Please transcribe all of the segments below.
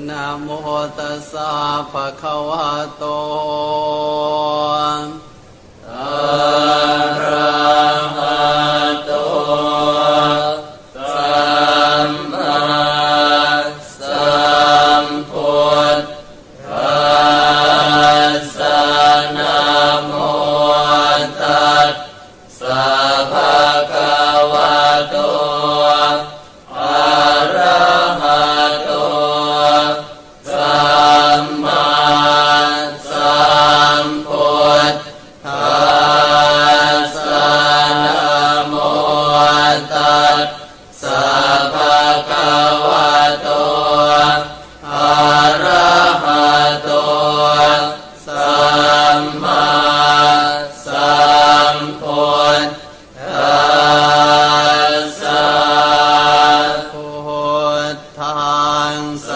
นะโมตัสสะภะคะวะโตอะระหะโตสัมมาสัมพุทธัสสะนะโมตัสสะภะคะวะโตอะระหะโตสัมมาสัมพุทธัสสะนะโมตัสสะภะคะวะโตอะระหะโตสัมมาสัมพุทธัสสะพุทธังส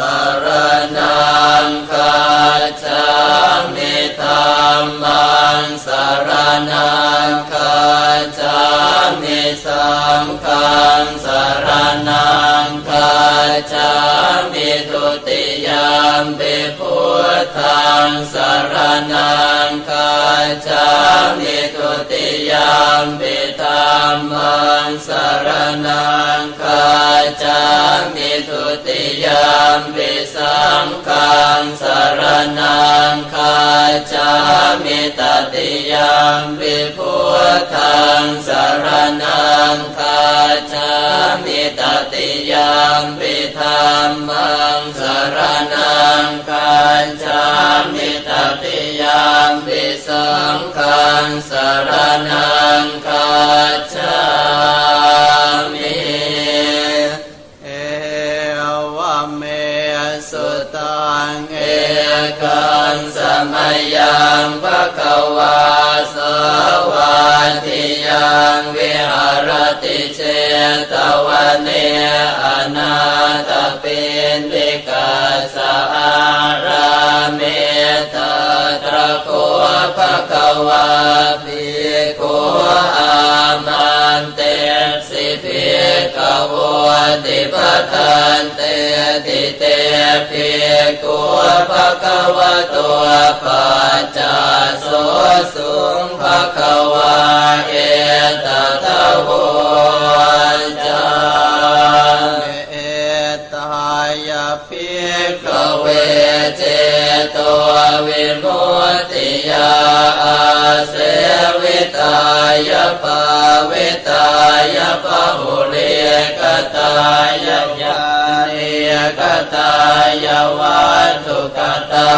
รณังคัจฉามิธัมมังสรณังคัจฉามิสังฆังสรณังคัจฉามิทุติยมปิพุทธังสรณังคัจฉามิทุติยมปิธัมมังสรณังคัจฉามิทุติยมปิสังฆังสรณังคัจฉามิตติยมปิพุทธังสรณังคัจฉามิตติยมปิธัมมังสรณังคัจฉามิตติยมปิสังฆังสรณังคัจฉามิเอวเมสุตังเอกังสมัยยังภควาสวัสดิยังวิหารติเชตวันเนอนาถปิณฑิกาสอาราเมตตระโคภควาภิกขุอามันเตสิภิกขวติปทันเตติเตภิกขุภควตัวปัจจาโสสุงภควาเอตตะโวจาเอตายาภิกขเวเจโตวิมุตติยาอาเสวิตายาภาวิตายาภาหุเรกตายาญาเนกตายาวัตถุกตา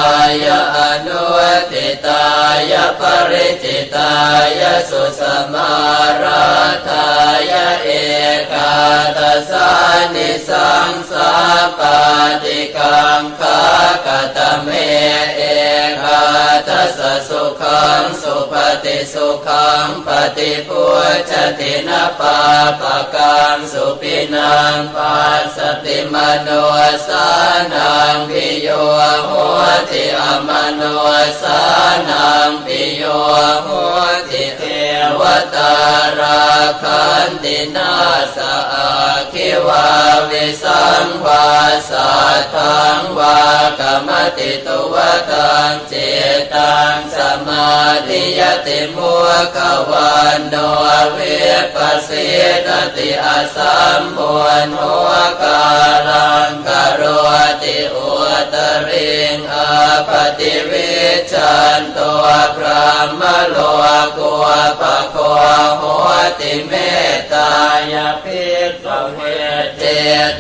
ยาอนุติตายาปริจิตายาสุสมาราธายาเอกาทัสสานิสังสาปาติกังคากตเมเอกาทัสสะสุขังสุปฏิสุขังปฏิพุชตินะปาปะกังสุปินังปัสสติมโนสานังปิโยโหติอมโนสานังปิโยโหติเทวตาราคันตินาสอาคิวาวิสังวาสัทธังวากมติตุวตังเจตังสมาธิยติมุขวันโนเวปัสสิตติอาสัมโพนโหกาลังกโรติอุตริงอาปฏิวิชันตัวพระมโลกุปะโคโหติเมตตายาภิกขเวเจ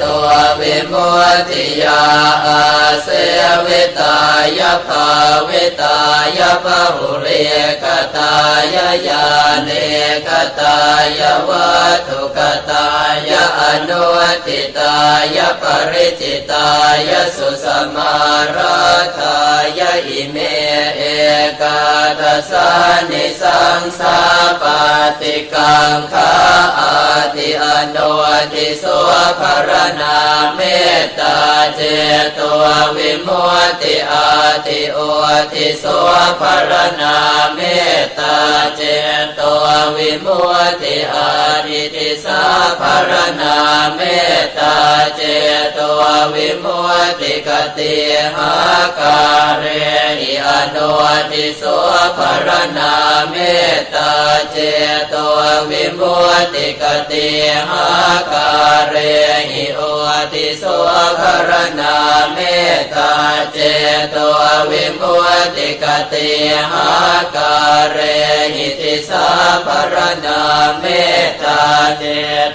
ตัววิมุตติยาอาเสวิตายาภาวิตายาภาหุเรกตายาญาเนกตายาวัตถุกตายาอนุติตายาปริจิตายาสุสมาราธายาอิเมเอกาทัสสานิสังสาปาติกังคาอาติอโนติโสภรณาเมตตาเจโตวิมุตติอาติโอติโสภรณาเมตตาเจโตวิมุตติอาทิติสาภร ณาเมตตาเจโตวิมุตติกติหาการเรหิอนุทิโสภรณาเมตตาเจโตวิมุตติกติหาการเรหิโอทิโสภรณาเมตตาเจโตวิมุตติกติหาการเรหิติสาภรณาเมตตาเจ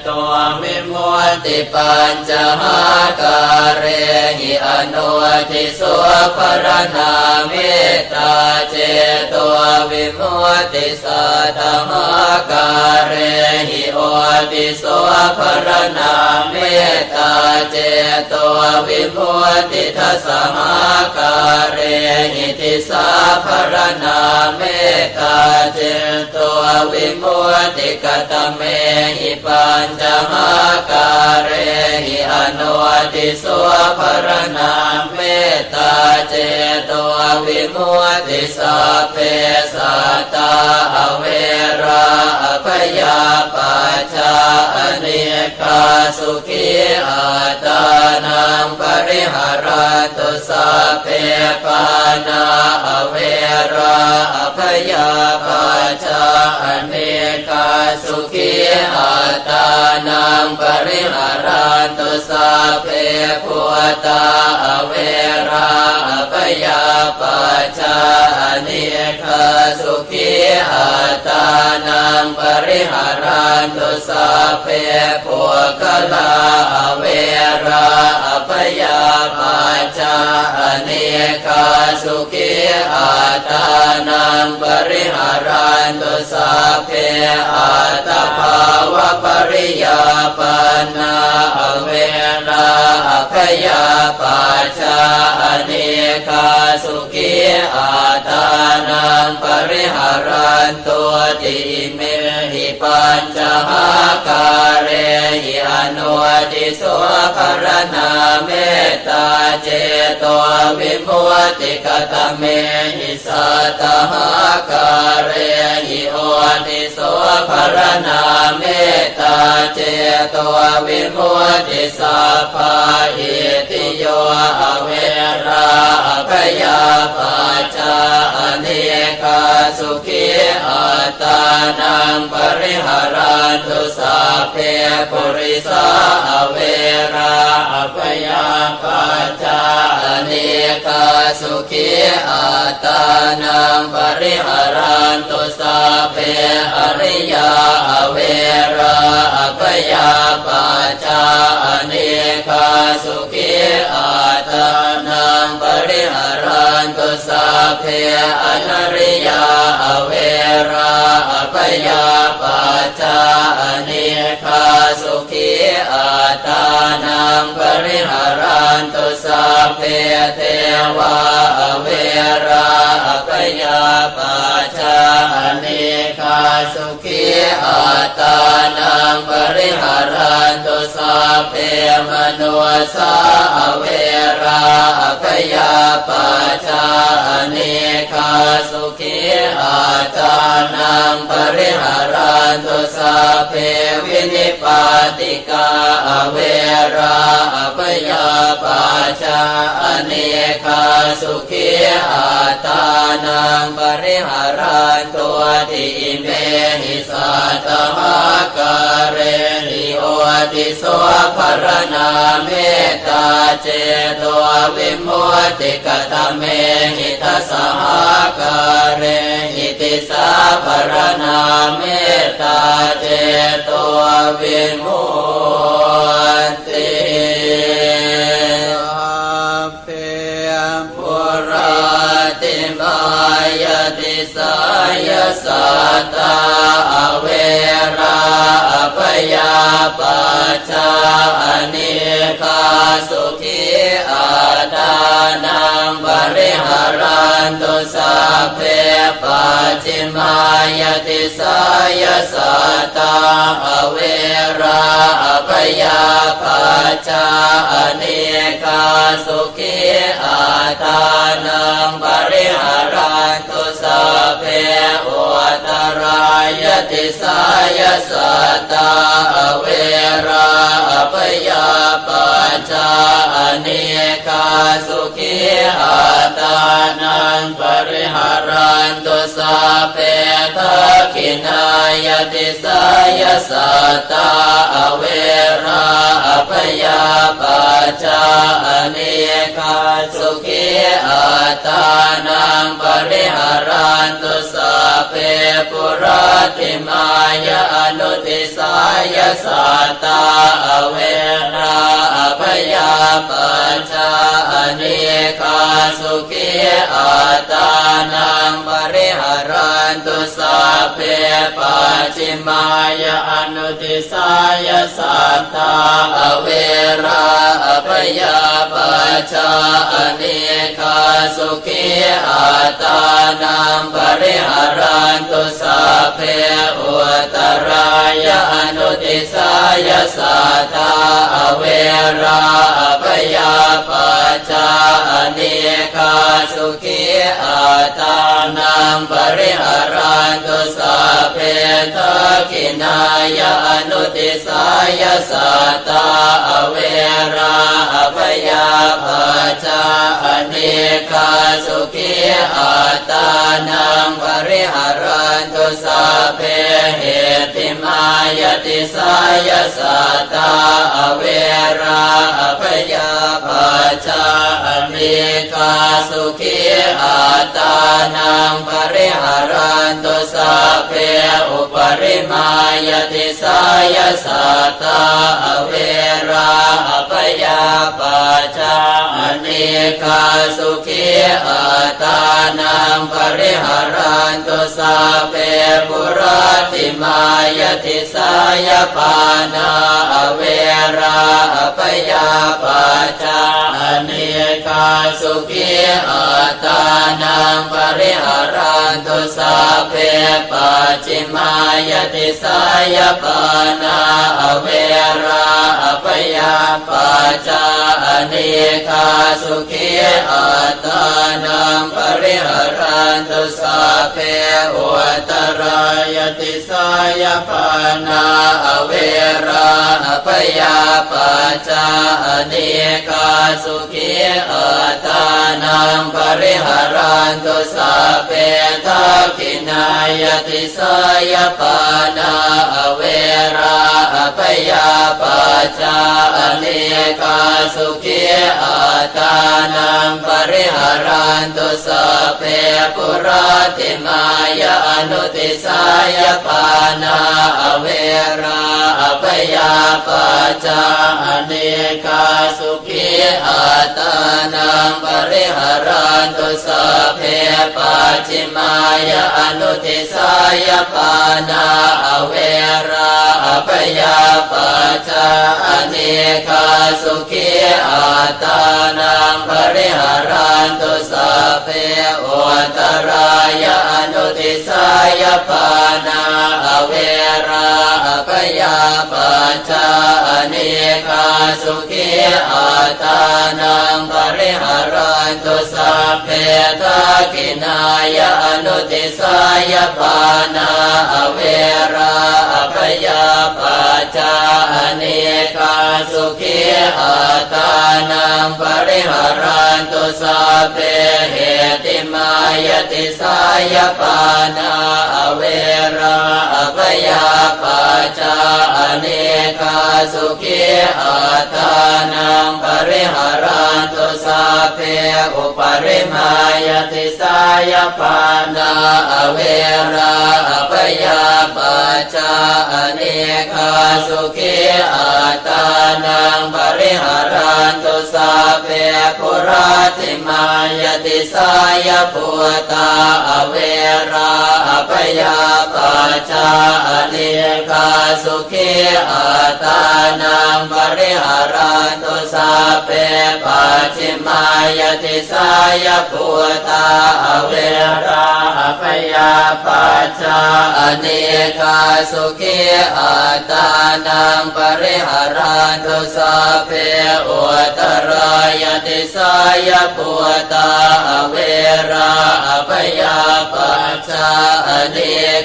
โตวิมุตติปัญจหาการเรหิอนุทิโสภรณาเมตตาเจโตวิมุตติสัตตหาการเรหิโอติโสภรณาเมตตาเจโตวิมุตติทัสสหาการเรหิติสาภรณาเมตตาเจโตวิมุตติกตเมหิปัญจหาการเรหิอนุทิโสภรณาเมตตาเจโตวิมุตติสัพเพสัตตาอเวราอภยาปัจจาอเนกาสุขีอัตานังปริหารันตุสัพเพปานาอเวราอภยาปัจจาอเนกาสุขีอัตานังปริหารันตุสัพเพพุทธาอเวราอภยาปัจจาอเนกาสุขีอัตานังปริหารันตุสัพเพปุคลาอเวราอภยาปัจจาอเนกาสุขีอัตานังปริหารันตุสัพเพอัตตภาวะปริยาปันนาอเวราอภยาปัจจาอเนกาสุขีอัตานังปริหารันตุติเมหิปัญจหาการเรหิอนุทิโสภรณาเมตตาเจโตวิมุตติกตเมหิสัตตหาการเรหิโอทิโสภรณาเมตตาเจโตวิมุตติสัพพะอิติโยอเวราอภยาปัจจาอเนกาสุขีอัตานังปริหารันตุสัพเพปุริสาอเวราอภยาปัจจาอเนกาสุขีอัตานังปริหารันตุสัพเพอริยาอเวราอภยาปัจจาอเนกาสุขีอัตานังปริหารันตุสัพเพอนัริยาอเวราอภยาปัจจาอเนกาสุขีอัตานังปริหารันตุสัพเพเทวาอเวราอภยาปัจจาอเนกาสุขีอัตานังปริหารันตุสัพเพมโนสาอเวราอภยาปัจจาอเนกาสุขีอัตานังปริหารันตุสัพเพวินิปาติกาอเวราอภยาปัจจาอเนกาสุขีอัตานังปริหารันตุติเมหิสัตตหาการเรหิโอติโสภรณาเมตตาเจโตวิมุตติกตเมหิทัสสหาการเรหิติสาภรณาเมตตาเจโตวิมุตติเพปุราติมายติสายสัตตาอเวราอภยาปัจจาอเนกาสุขีอัตานังปริหารันตุสัพเพปัจจิมายติสายสัตตาอเวราอภยาปัจจาอเนกาสุขีอัตานังปริหารันตุสัพเพอุตรายติสายสัตตาอเวราอ พยาปัจจาอเนกาสุขีอัตานังปริหารันตุสัพเพทักขินายติสายสัตตาอเวราอพยาปัจจาอเนกาสุขีอัตานังปริหารันตุสัพเพปุราติมายาอนุติสายสัตตาอเวราอพยาปัจจาอเนกาสุขีอัตานังปริหารันตุสัพเพปัจฉิมายาอนุติสายสัตตาอเวราอพยาปัจจาอเนกาสุขีอัตานังปริหารันตุสัพเพอุตรายาอนุติสายสัตตาอเวราอพยาปัจจาอเนกาสุขีอัตานังปริหารันตุสัพเพทักขินายาอนุติสายสัตตาอเวราอพยาปัจจาอเนกาสุขีอัตานังปริหารันตุสัพเพเหติมายติสายสัตตาอเวราอพยาปัจจาอเนกาสุขีอัตานังปริหารันตุสัพเพอุปริมายติสายสัตตาอเวราอพยาปัจจาอเนกาสุขีอัตานังปริหารันตุสัพเพปุราติมายติสายปานาอเวราอพยาปัจจาอเนกาสุขีอัตานังปริหารันตุสัพเพปัจฉิมายติสายปานาอเวราอพยาปัจจาอเนกาสุขีอัตานังปริหารันตุสัพเพอุตรายติสายปานาอเวราอพยาปัจจาอเนกาสุขีอัตานังปริหารันตุสัพเพทักขินายติสายปานาอเวราอพยาปัจจาอเนกาสุขีอัตานังปริหารันตุสัพเพปุราติมายาอนุติสายปานาอเวราอพยาปัจจาอเนกาสุขีอัตานังปริหารันตุสัพเพปัจฉิมายาอนุติสายปานาอเวราอพยาปัจจาอเนกาสุขีอัตานังปริหารันตุสัพเพอุตรายาอนุติสายปานาอเวราอพยาปัจจาอเนกาสุขีอัตานังปริหารันตุสัพเพทักขินายาอนุติสายปานาอเวราอพยาปัจจาอเนกาสุขีอัตานังปริหารันตุสัพเพเหติมายติสายปานาอเวราอพยาปัจจาอเนกาสุขีอัตานังปริหารันตุสัพเพอุปริมายติสายปานาอเวราอพยาปัจจาอเนกาสุขีอัตานังปริหารันตุสัพเพปุราติมายติสายปุตตาอเวราอพยาปัจจาอเนกาสุขีอัตานังปริหารันตุสัพเพ เพปัจฉิมายติสายภูตาอเวราอภยาปัจจาอเนกาสุขีอัตตานังปริหารันตุสัพเพอุตรายติสายภูตาอเวราอภยาปัจจาอเน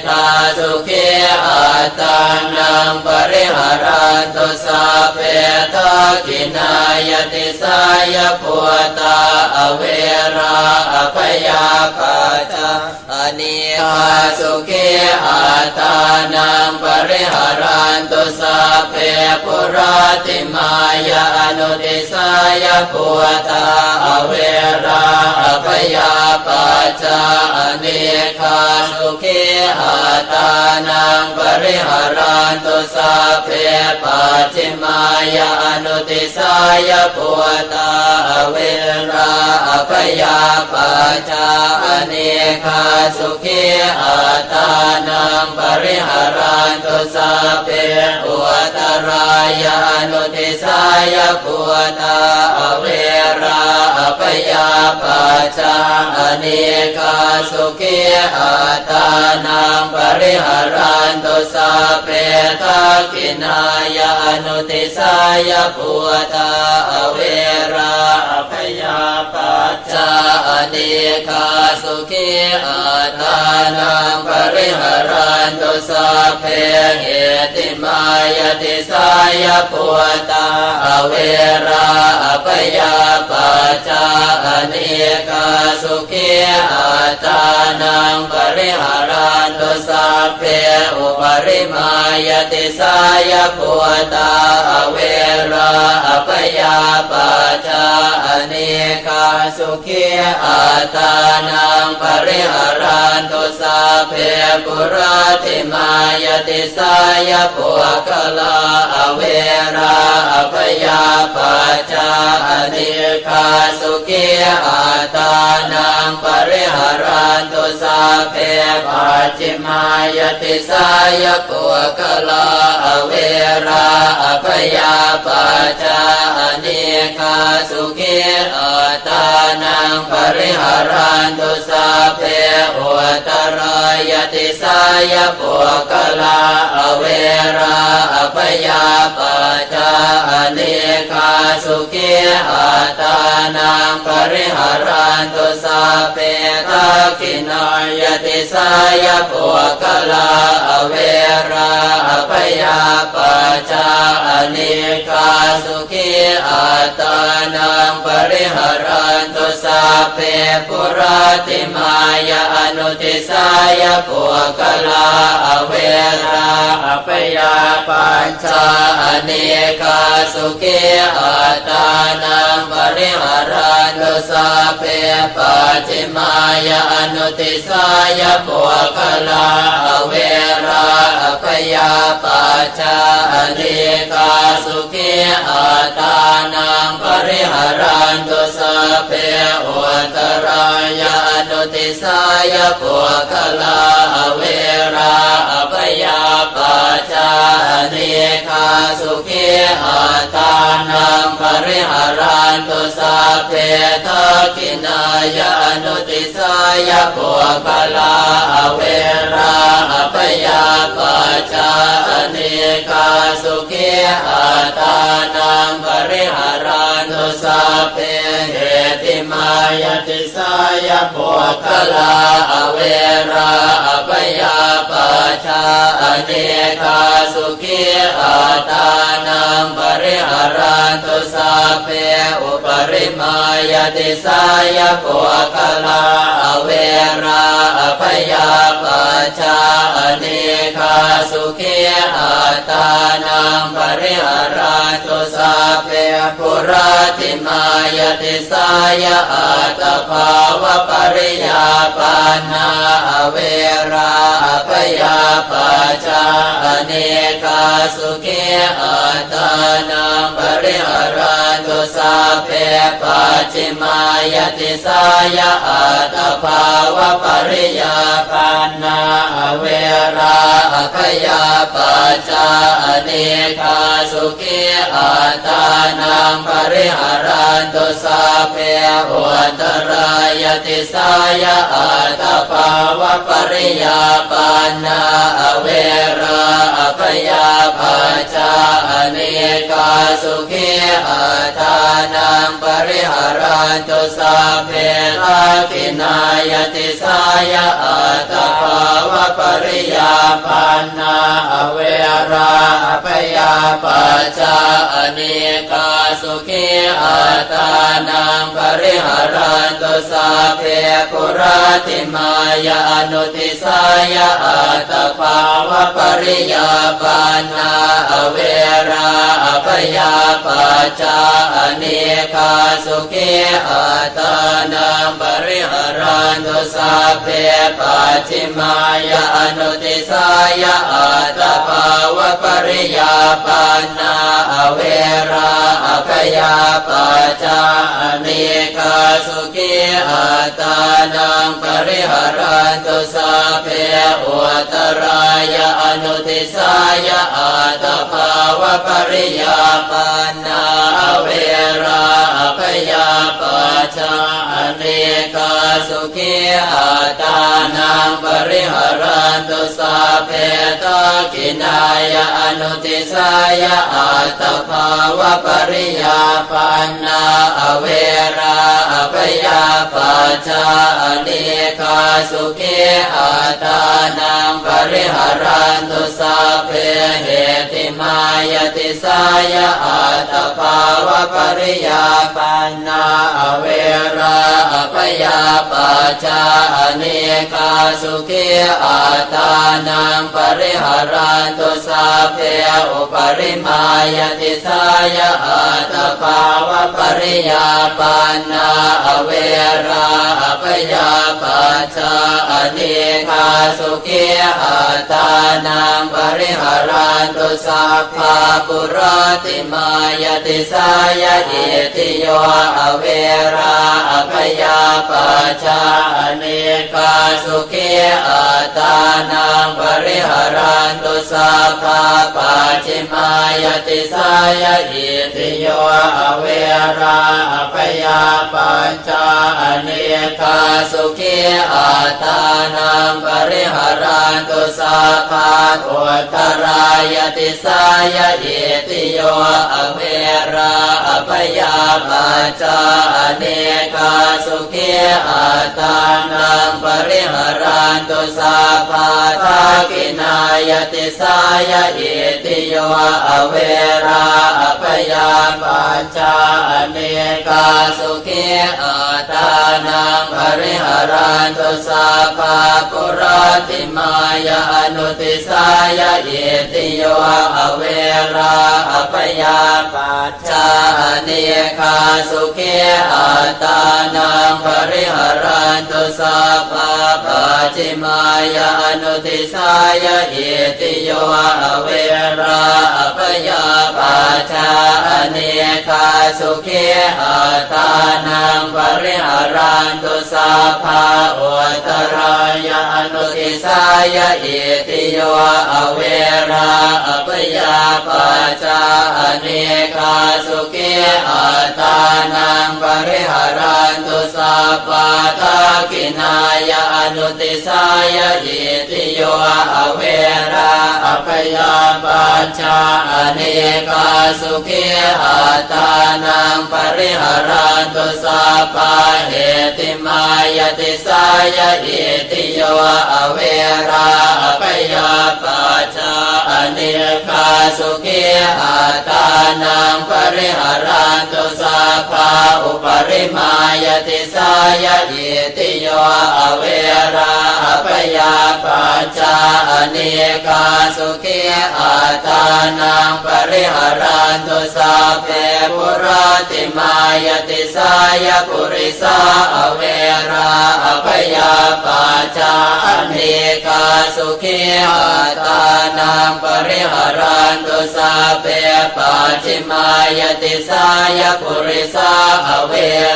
กาสุขีอัตตานังปริหารันตุสัพเพทักขินายติสายภูตาอเวราอภยาปัจจาอเนกาสุขีอัตตานังปริหารันตุสัพเพปุราติมายาอนุติสายภูตาอเวราอภยาปัจจาอเนกาสุขีอัตตานังปริหารันตุสัพเพปัจฉิมายาอนุติสายภูตาอเวราอภยาปัจจาอเนกาสุขีอัตตานังปริหารันตุสัพเพอุตรายานุติสายภูตาอเวราอภยาปัจจาอเนกาสุขีอัตตานังปริหารันตุสัพเพทักขินายานุติสายภูตาอเวราอภยาปัจจาอเนกาสุขีอัตตานังปริหารันตุสัพเพเหติมายติสายภูตาอเวราอภยาปัจจาอเนกาสุขีอัตตานังปริหารันตุสัพเพอุปริมายติสายภูตาอเวราอภยาปัจจาอเนกาสุขีอัตตานังปริหารันตุสัพเพปุราติมายติสายภูกลาอเวราอภยาปัจจาอเนกาสุขีอัตตานังปริหารันตุสัพเพปัจฉิมายติสายภูกลาอเวราอภยาปัจจาอเนกาสุขีอัตตานังปริหารันตุสัพเพอุตรายติสายภูกลาอเวราอภยาปัจจาอเนกาสุขีอัตตานังปริหารันตุสัพเพทักขินายติสายภูกลาอเวราอภยาปัจจาอเนกาสุขีอัตตานังปริหารันตุสัพเพปุราติมายาอนุติสายภูกลาอเวราอภยาปัจจาอเนกาสุขีอัตตานังปริหารันตุสัพเพปัจฉิมายาอนุติสายภูกลาอเวราอภยาปัจจาอเนกาสุขีอัตตานังปริหารันตุสัพเพอุตรายานุติสายภูกลาอเวราอภยาปัจจาอเนกาสุขีอัตตานังปริหารันตุสัพเพทักขินายานุติสายภูกลาอเวราอภยาปัจจาอเนกาสุขีอัตตานังปริหารันตุสัพเพเหติมายติสายภูกลาอเวราอภยาปัจจาอเนกาสุขีอัตตานังปริหารันตุสัพเพอุปริมายติสายภูกลาอเวราอภยาปัจจาอเนกาสุขีอัตตานังปริหารันตุสัพเพปุราติมายติสายอัตตภาวะปริยาปันนาอเวราอภยาปัจจาอเนกาสุขีอัตตานังปริหารันตุสัพเพปัจฉิมายติสายอัตตภาวะปริยาปันนาอเวราอภยาปัจจาอเนกาสุขีอัตตา นังปริหารันตุสัพเพอุตรายติสายะอัตตภาวะปริยาปันนาอเวราอภยาปัจจาอเนกาสุขีอัตตานังปริหารันตุสัพเพทักขินายติสายะอัตตภาวะปริยาปันนาอเวราอภยาปัจจาอเนกาสุขีอัตตานังปริหารันตุสัพเพปุราติมายาอนุติสายะอัตตภาวะปริยาปันนาอเวราอภยาปัจจาอเนกาสุขีอัตตานังปริหารันตุสัพเพปัจฉิมายาอนุติสายะอัตตภาวะปริยาปันนาอเวราอภยาปัจจาอเนกาสุขีอัตตานังปริหารันตุสัพเพอุตรายาอนุติสายะอัตตภาวะปริยาปันนาอเวราอภยาปัจจาอเนกาสุขีอัตตานังปริหารันตุสัพเพทักขินายาอนุติสายะอัตตภาวะปริยาปันนาอเวราอภยาปัจจาอเนกาสุขีอัตตานังปริหารันตุสัพเพเหติมายติสายะอัตตภาวะปริยาปันนาอเวราอภยาปัจจาอเนกาสุขีอัตตานังปริหารันตุสัพเพอุปริมายติสายะอัตตภาวะปริยาปันนาอเวราอภยาปัจจาอเนกาสุขีอัตตานังปริหารันตุสัพพะปุราติมายติสายะอิติโยอเวราอภยาปัจจาอเนกาสุขีอัตตานังปริหารันตุสัพพะปัจฉิมายติสายะอิติโยอเวราอภยาปัจจาอเนกาสุขีอัตตานังปริหารันตุสัพพะอุตรายติสายะอิติโยอเวราอภยาปัจจาอเนกาสุขีอัตตานังปริหารันตุสัพพะทักขินายติสายะอิติโยอเวราอภยาปัจจาอเนกาสุขีอัตตานังปริหารันตุสัพพะปุราติมายาอนุติสายะอิติโยอเวราอภยาปัจจาอเนกาสุขีอัตตานังปริหารันตุสัพพะปัจฉิมายาอนุติสายะอิติโยอเวราอภยาปัจจาอเนกาสุขีอัตตานังปริหารันตุสัพพะอุตรายาอนุติสายะอิติโยอเวราอภยาปัจจาอเนกาสุขีอัตตานังปริหารันตุสัพพะทักขินายาอนุติสายะอิติโยอเวราอภยาปัจจาอเนกาสุขีอัตตานังปริหารันตุสัพพะเหติมายติสายะอิติโยอเวราอภยาปัจจาอเนกาสุขีอัตตานังปริหารันตุสัพพะอุปริมายติสายะอิติโยอเวราอภยาปัจจาอเนกาสุขีอัตตานังปริหารันตุสัพเพปุราติมายติสายะปุริสาอเวราอภยาปัจจาอเนกาสุขีอัตตานังปริหารันตุสัพเพปัจฉิมาย ติสายปุริสาอเว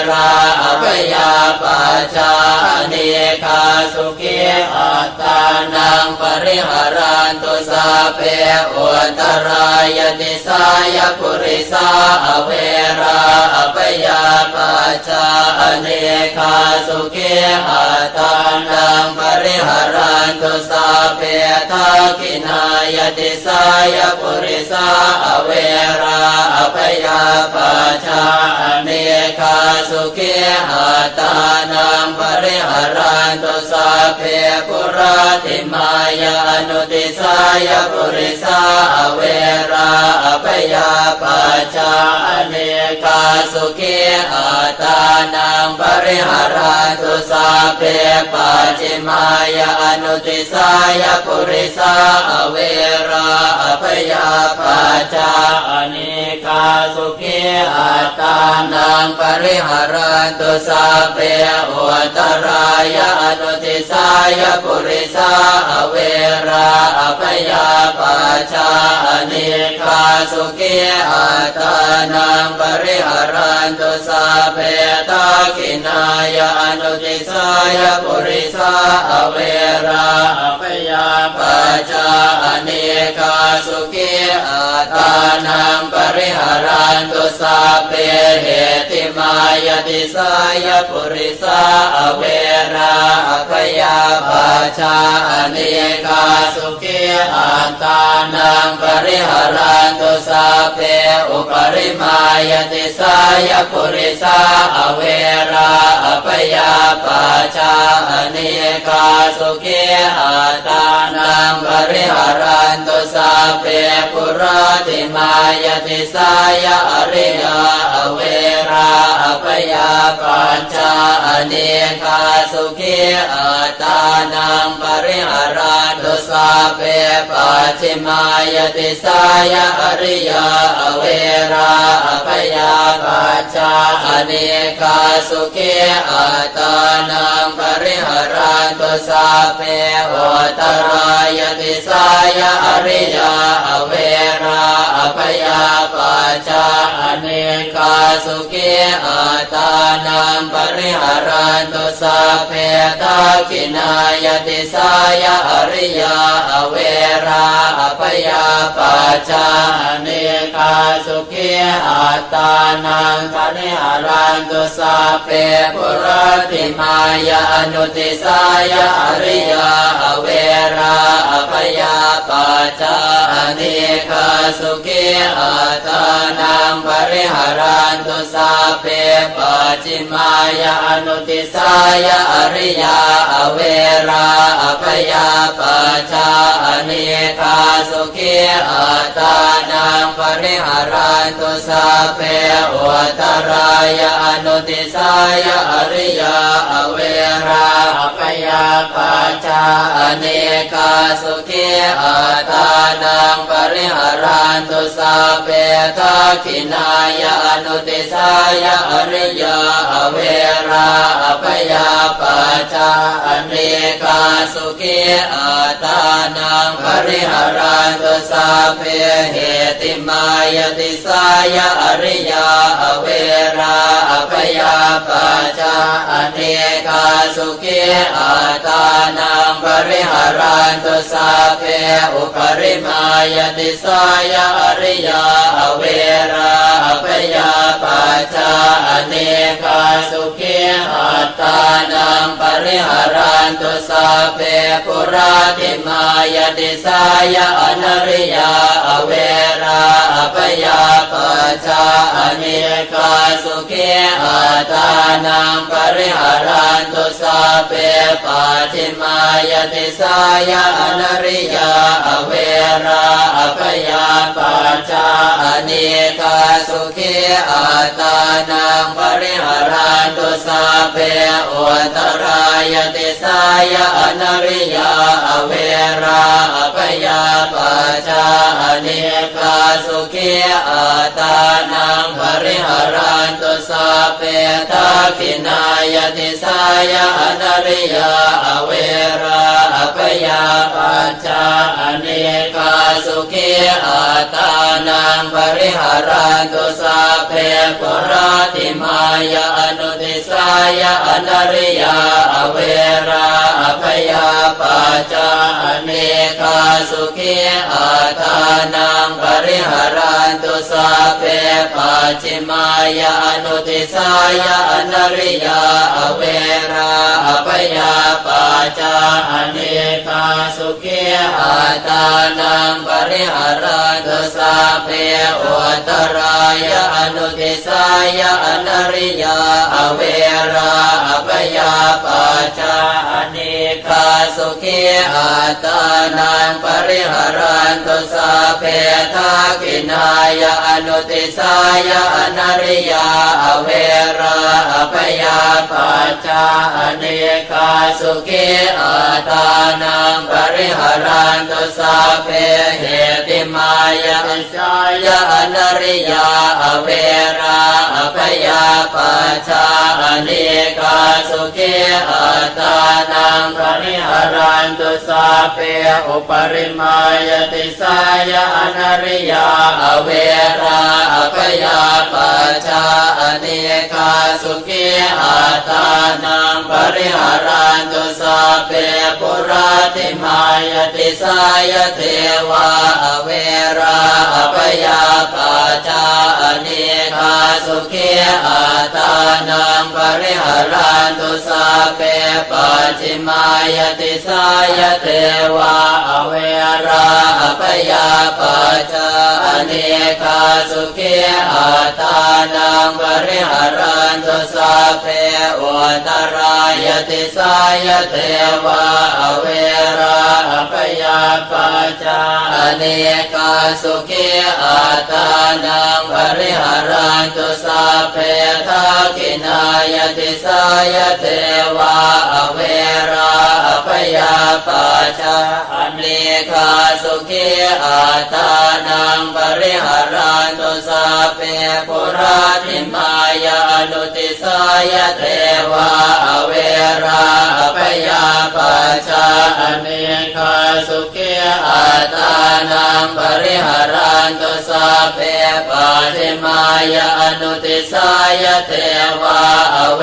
ราอภยาปัจจาเนคาสุขีอัตตานังปริหารันตุสาเปอุตรายติสายปุริสาอเวราอภยาปัจจาเนคาสุขีอัตตานังปริหารันตุสาเปทักขินายติสายปุริสาอเวราอภยาปัจจาเนคาสุขีอัตตานังปริหารันตุสาเปปุราติมายานุติสายปุริสาอเวราอภยาปัจจาเนคาสุขีอัตตานังปริหารันตุสาเปปัจจิมายานุติสายปุริสาอเวราอภยาปัจจาเนคาสุขีอัตตานังปริหารันตุสาเปอุตรายานุติสายปุริสาอเวราอภยาปัจจาเนคาสุขีอัตตานังปริหารันตุสาเปทักขินายานุติสายปุริสาอเวราอภยาปัจจาเนคาสุขีอัตตานังปริหารันตุสาเปเหติมายติสายปุริสาอเวราอภยาปัจจาเนคาสุขีอัตตานังปริหารันตุสาเปอุปริมายติสายปุริสาอเวราอภยาปัจจาเนคาสุขีอัตตานังปริหารันตุสาเปปุราติมายติสายอริยาอเวราอภยาปัจจาเนคาสุขีอัตตานังปริหารันตุสาเปปัจฉิมายติสายอริยาอเวราอภยาปัจจาเนคาสุขีอัตตานังปริหารันตุสาเปอุตรายติสายอริยาอเวราอภยาปัจจาเนคาสุขีอัตตานังปริหารันตุสาเปทักขินายติสายอริยาอเวราอภยาปัจจาเนคาสุขีอัตตานังปริหารันตุสาเปปุราติมายานุติสายอริยาอเวราอภยาปัจจาเนคาสุขีอัตตานังปริหารันตุสาเปปัจฉิมายานุติสายอริยาอเวราอภยาปัจจาเนคาสุขีอัตตานังปริหารันตุสาเปอุตรายานุติสายอริยาอเวราอภยาปัจจาเนคาสุขีอัตตานังปริหารันตุสาเปทักขินายานุติสายอริยาอเวราอภยาปัจจาเนคาสุขีอัตตานังปริหารันตุสาเปเหติมายติสายอริยาอเวราอภยาปัจจาเนคาสุขีอัตตานังปริหารันตุสาเปอุปริมายติสายอริยาอเวราอภยาปัจจาเนคาสุขีอัตตานังปริหารันตุสาเปปุราติมายติสายอนริยาอเวราอภยาปัจจาเนคาสุขีอัตตานังปริหารันตุสาเปปัจฉิมายติสายอนริยาอเวราอภยาปัจจาเนคาสุขีอัตตานังปริหารันตุสาเปอุตรายติสายอนริยาอเวราอภยาปัจจาเนคาสุขีอัตตานังปริหารันตุสาเป เพทักขินายติสายะอนาริยาอเวราอภยาปัจจาอเนกาสุขีอาตานังปริหารันตุสัพเพปุราติมายาอนุติสายะอนาริยาอเวราอภยาปัจจาอเนกาสุขีอาตานังปริหารันตุสัพเพปัจฉิมายาอนุติสายะอนาริยาอเวราอภยาปัจจาอเนกาสุขีอาตานังปริหารันตุสัพเพอุตรายะอนุติสายะอนาริยาอเวราอภยาปัจจาอเนกาสุขีอาตานังปริหารันตุสัพเพทักขินายะอนุติสายะอนาริยาอเวราอภยาปัจจาอเนกาสุขีอาตานังปริหารันตุสัพเพเหติมายะสายะอนาริยาอเวราอภยาปัจจาอเนกาสุขีอาตานังปริหารันตุสัพเพอุปริมายติสายะอนาริยาอเวราอภยาปัจจาอเนกาสุขีอาตานังปริหารันตุสัพเพปุราติมายติสายะเทวาอเวราอภยาปัจจาอเนกาสุขีอาตานังปริหารันตุสัพเพปัจฉิมายติสายะเทวาอเวราอภยาปัจจาอเนกาสุขีอาตานังปริหารันตุสัพเพอุตรายติสายะเทวาอเวราอภยาปัจจาอเนกาสุขีอาตานังปริหารันตุสัพเพทักขินายติสายะเทวาอเวราอภยาปัจจาอเนกาสุขีอาตานังปริหารันตุสัพเพปุราติมายาอนุติสายะเทวาอเวราอภยาปัจจาอเนกาสุขีอาตานังปริหารันตุสัพเพปัจฉิมายาอนุติสายะเทวาอเว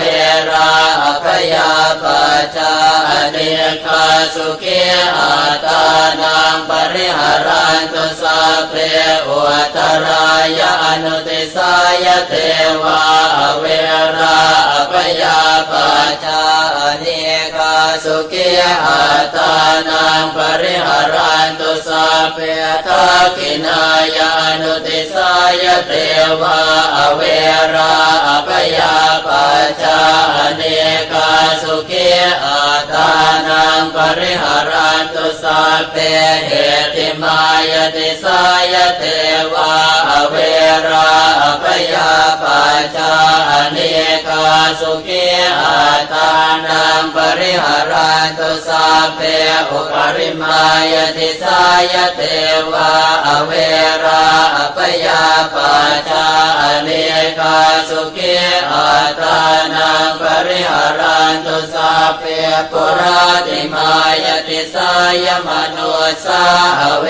ราอภยาปัจจาอเนกาสุขีอาตานังปริหารันตุสัพเพอุตรายะอนุติสายะเทวาอเวราอภยาปัจจาอเนกาสุขีอาตานังปริหารันตุสัพเพทักขินายะอนุติสายะเทวาอเวราอภยาปัจจาอเนกาสุขีอาตานังปริหารันตุสัพเพเหติมายติสายะเทวาอเวราอภยาปัจจาอเนกาสุขีอาตานังปริหารันตุสัพเพอุปริมายติสายะเทวาอเวราอภยาปัจจาอเนกาสุขีอาตานังปริหารันตุสัพเพปุราติมายติสายมโนสาอเว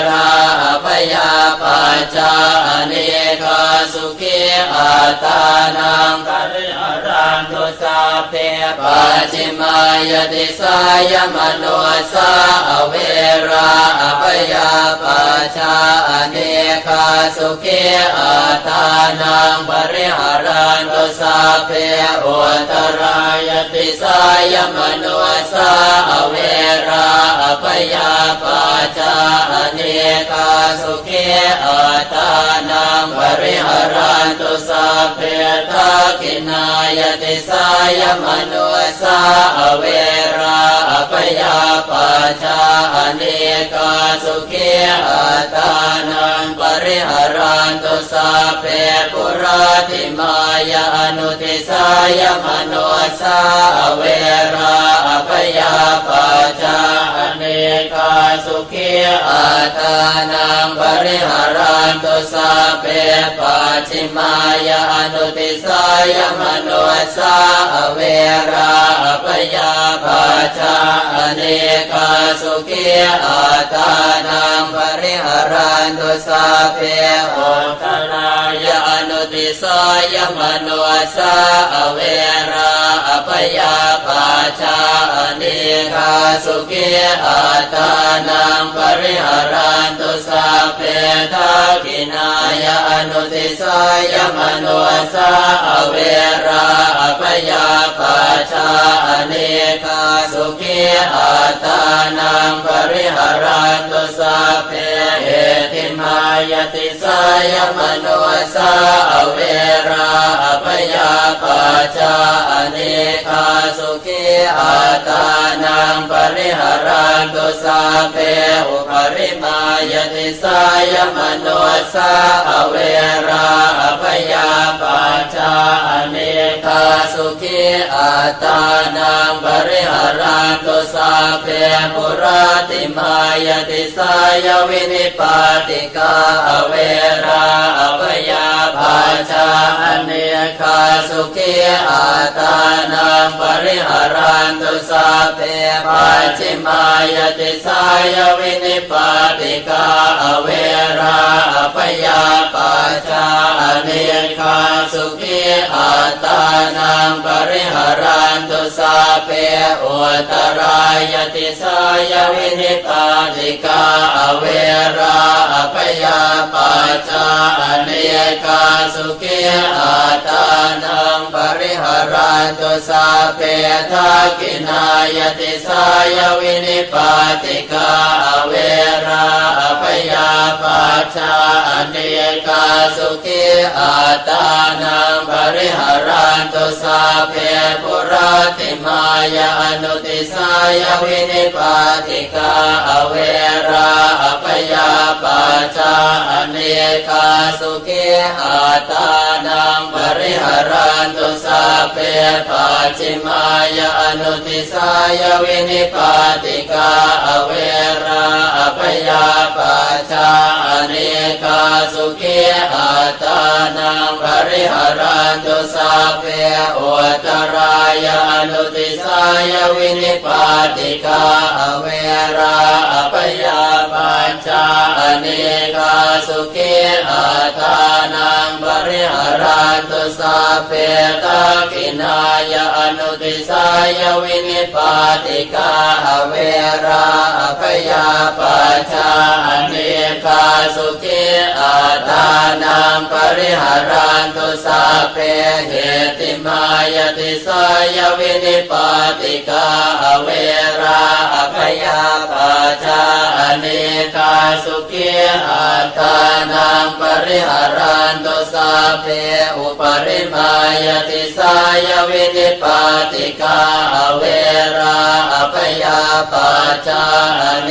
ราอภยาปัจจาอเนกาสุขีอาตานังปริหารันตุสัพเพปัจฉิมายติสายมโนสาอเวราอภยาปัจจาอเนกาสุขีอาตานังปริหารันตุสัพเพอุตรายติสายมโนสาอเวราอภยาปัจจาอเนกาสุขีอาตานังปริหารันตุสัพเพทักขินายติสายมโนสาอเวราอภยาปัจจาอเนกาสุขีอาตานังปริหารันตุสัพเพปุราติมา ายอนุทิสายมโนสาเวราอภยาปัจจาอเนกาสุขีอัตานังปริหารันตุสัพเพปัจฉิมายอนุทิสายมโนสาเวราอภยาปัจจาอเนกาสุขีอัตานังปริหารันตุสัพเพอุตตรายอนุทิสายมโนสาเวราอภยาปัจจาอเนกาสุขีอัตานังปริหารันตุสัพเพทักขินายอนุทิสายมโนสาเวราอภยาปัจจาอเนกาสุขีอัตานังปริหารันตุสัพเพเอติมายติสายมโนสาเวราอภยาปัจจาอเนกาสุขีอัตานังปริหารันตุสัพเพอุปริมายติสายมโนสาเวราอภยาปัจจาอเนกาสุขีอัตานังปริหารันตุสัพเพปุราติมายติสายวินิปาติกาเวราอภยาปัจจาอเนกาสุขีอัตานังปริหารันตุสัพเพปัจฉิมายติสายวินิปาติกาเวราอภยาปัจจาอเนกาสุขีอัตานังปริหารันตุสัพเพอุตตรายติสายวินิปาติกาเวราอภยาปัจจาอเนกาสุขีอัตานังปริหารันตุสัพเพทักขินายติสายวินิปาติกาเวราอภยาปัจจาอเนกาสุขีอัตานังปริหารันตุสัพเพปุราติมายอนุทิสายวินิปาติกาเวราอภยาปัจจาอเนกาสุขีอัตานังปริหารันตุสัพเพปัจฉิมายอนุทิสายวินิปาติกาเวราอภยาปัจจาอเนกาสุขีอัตานังปริหารันตุสัพเพอุตตรายอนุทิสายวินิปาติกาเวราอภยาปัจจาอเนกาสุขีอัตานังปริหารันตุสัพเพทักขินายอนุทิสายวินิปาติกาเวราอภยาปัจจาอเนกาสุขีอัตานังปริหารันตุสัพเพเหติมายติสายวินิปาติกาเวราอภยาปัจจาอเนกาสุขีอัตานังปริหารันตุสัพเพอุปริมายติสายวินิปาติกาเวราอภยาปัจจาอเน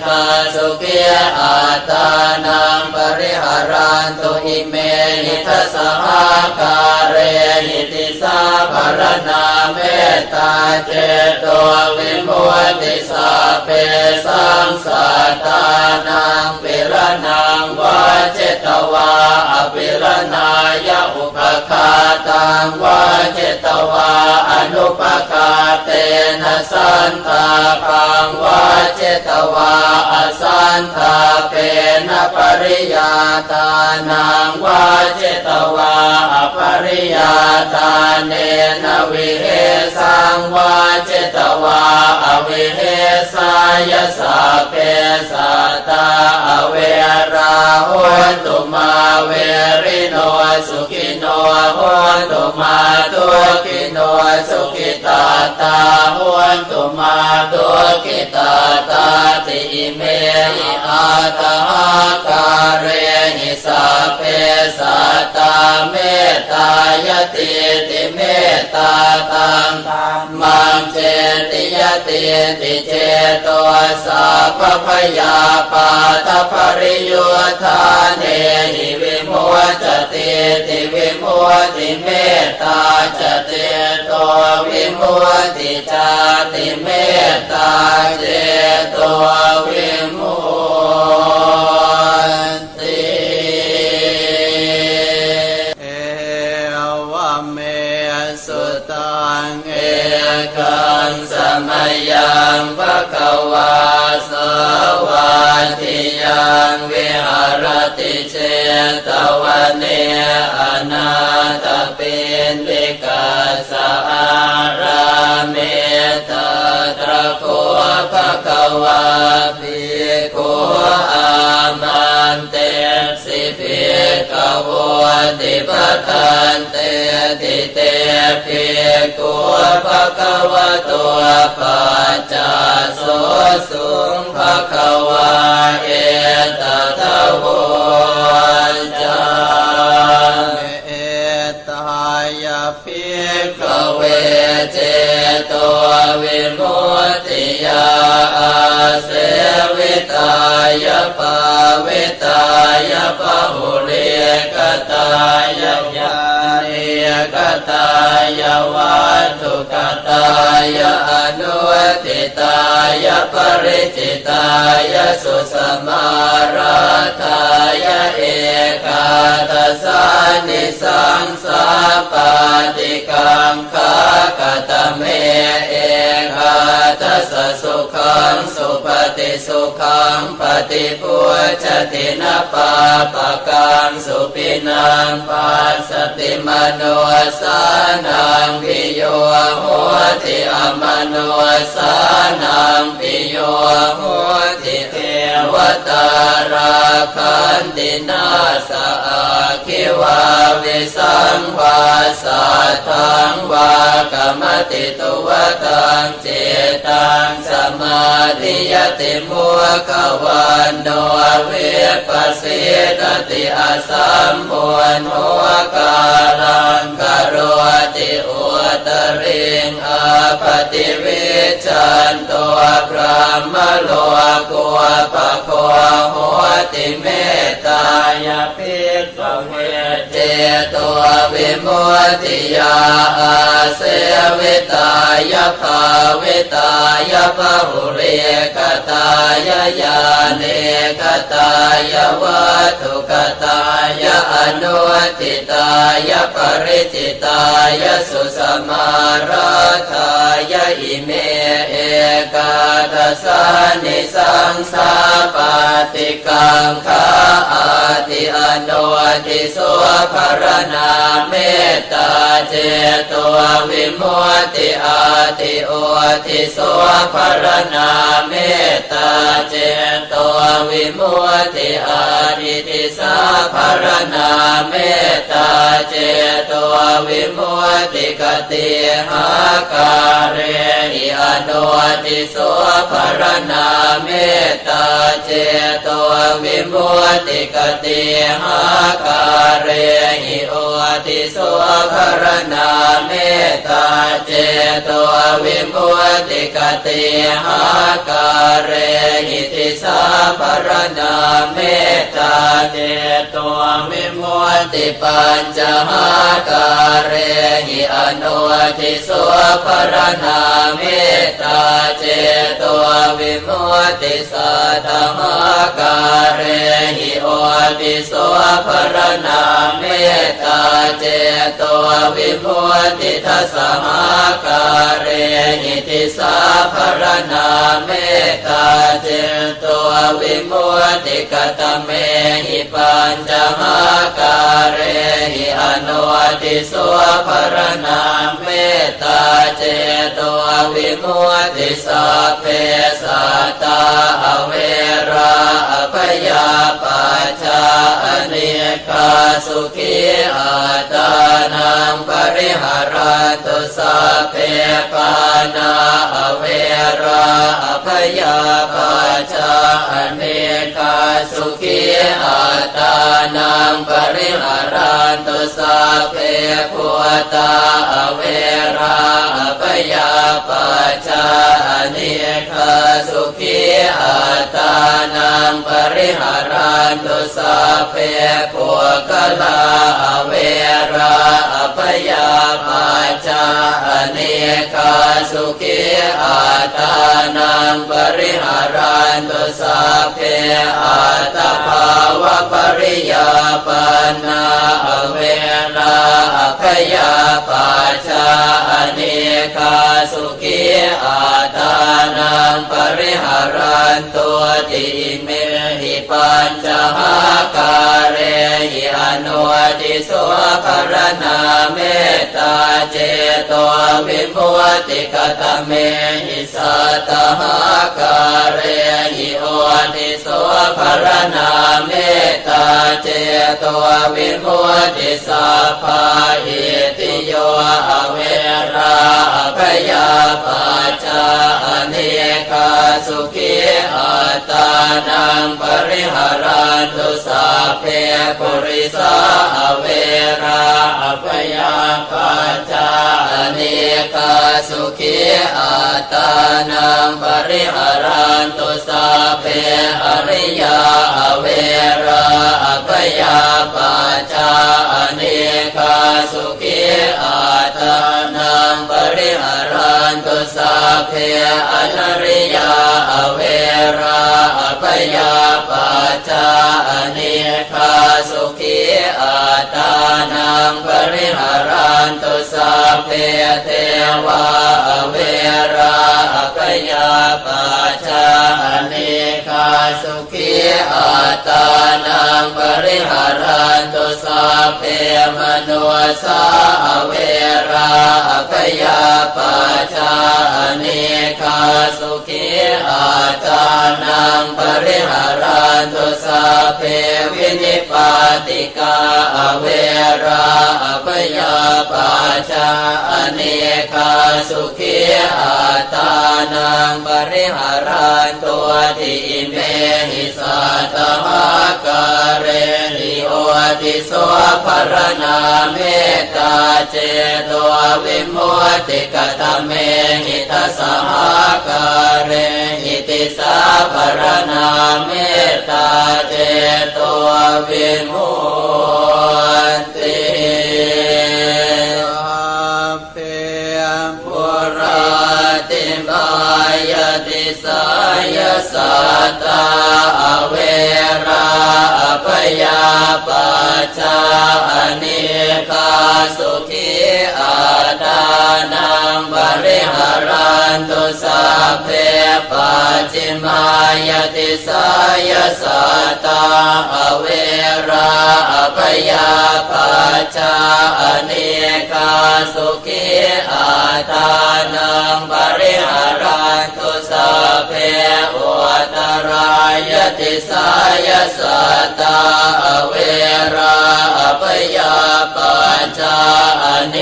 กาสุขีอัตานังปริหารันตุอิเมหิทัสสหาเรหิติสาภรณาเมตตาเจโตวิมุตติสัพเพสังสัตตานังปิรนังวาเจตวาอปิรนายะอุปคาตังวาเจตวาอนุปคาเตนะสันตาปังวาเจตวาอสันตาเปนะปริยาตานังวาเจตวาอปริยาตาเนนะวิเหสังวาเจตวาอวิเหสายสัพเพสัตตาเวราโหตุมาเวริโนสุขิโนโหตุมาตุกิโนสุขิตาตาโหตุมาตุกิตาตาติเมหิอาตาการเรหิสัพเพสัตตาเมตตายติติเมตตาตังมัง เจติยติติเจโตสัพพพยาปาทภริโยธาเนหิวิโมจติติวิโมติเมตตาจติโตวิโมติจาติเมตตาเจโตวิโมติเอวเมสุตังเอกังสมัยยังภควาสวัสดิยังวิหารติเจตวันเนอนาถปิณฑิกาสอาราเมตตระโคภควาภิกขุอามันเตสิภิกขวติปทันเตติเตภิกขุภควตัวปัจจาโสสุงภควาเอตตะโวจาเอตายาภิกขเวเจโตวิมุตติยาอาเสวิตายาปาวิตายาปะหุเรกตายาญาเนกตายาวัตถุกตายาอนุติตายาปริจิตายาสุสมาราธายาเอกาทัสสานิสังสาปาติกังคากตเมเอกาทัสสะสุขังสุปฏิสุขังปฏิปุจจตินะปาปะกังสุปินังปัสสติมโนสานังปิโยโหติอมโนสานังปิโยโหติเทวตาราคันตินาสะอาคิวาวิสังวาสัทธังวากรรมติตุวตังเจตังสมาธิยติมุขวันโนเวปัสสิตติอสัมโพนโหกาลังกโรติอุตริงอาปฏิวิจันโตพระมโลกุปะโคโหติเมตตายาภิกขเวเจโตวิมุตติยาอาเสวิตายาภาวิตายาภาหุเรกตายาญาเนกตายาวัตถุกตายาอนุติตายาปริจิตายาสุสมาราธายาอิเมเอกาทัสสานิสังสาปาติกังคาอาติอนุติโสภรณาเมตตาเจโตวิมุตติอาติโอติโสภรณาเมตตาเจโตวิมุตติอาริติสาภรณาเมตตาเจโตวิมุตติกติหาการเรหิอนุติโสภรณาเมตตาเจโตวิมุตติกติหาการเรหิโอติโสภรณาเมตตาเจโตวิมุตติกติหาการเรหิติสาภรณาเมตตาเจโตวิมุตติปัญจหาการเรหิอนุติโสภรณาเมตตาเจโตวิมุตติสัทธมการเรหิโอติโสภรณาเมตตาเจโตวิมุตติทัสสมการเรหิติสาภรณาเมตตาเจโตวิมุตติกตเมหิปัญจหาการเรหิอนุติโสภรณาเมตตาเจโตวิมุตติสัพเพสัตตาอเวราอภยาปัจจาอเนกาสุขีอัตานังปริหารันตุสัพเพปานาอเวราอภยาปัจจาอเนกาสุขีอัตานังปริหารันตุสัพ เพพุตาอเวราอภยาปัจจาเนคาสุขีอัตานังปริหารันตุสัพเพปุคลาอเวราอภยาปัจจาเนคาสุขีอัตานังปริหารันตุสัพเพอัตตภาวะปริยาปันนาอเวราอภยาปัจจาเนคาสุขีอัตานังปริหารันตุติเมหิปัญจหาการเรหิอนุติโสภรณาเมตตาเจโตวิมุตติกตเมหิสัตตหาการเรหิโอติโสภรณาเมตตาเจโตวิมุตติสัพพะอิติโยอเวราอภยาปัจจาเนคาสุขีอัตานังปริหารันตุสัพเพปุริสาอเวราอภยาปัจจาเนคาสุขีอัตานังปริหารันตุสัพเพอริยาอเวราอภยาปัจจาเนคาสุขีอัตานังปริหารันตุสัพเพอริยาอเวราอภยาปัจจาเนคาสุขีอัตานังปริหารันตุสัพเพเทวาอเวราอภยาปัจจาเนคาสุขีอัตานังปริหารันตุสัพเพมโนสาอเวราอภยาปัจจาเนคาสุขีอัตานังปริหารันตุสัพเพวินิปาติกาอเวราอภยาปัจจาเนคาสุขีอัตานังปริหารันตุติเมหิสัตตหาการเรหิโอติโสภรณาเมตตาเจโตวิมุตติกตเมหิทัสสหาการเรหิติสาภรณาเมตตาเจโตวิมุตติเพปุราติมายติสายสัตตาอเวราอภยาปัจจาเนคาสุขีอัตานังปริหารันตุสัพเพปัจจิมายติสายสัตตาอเวราอภยาปัจจาเนคาสุขีอัตานังปริหารันตุสัพเพอุตรายติสายสัตตาอเวราอภยาปัจจาเน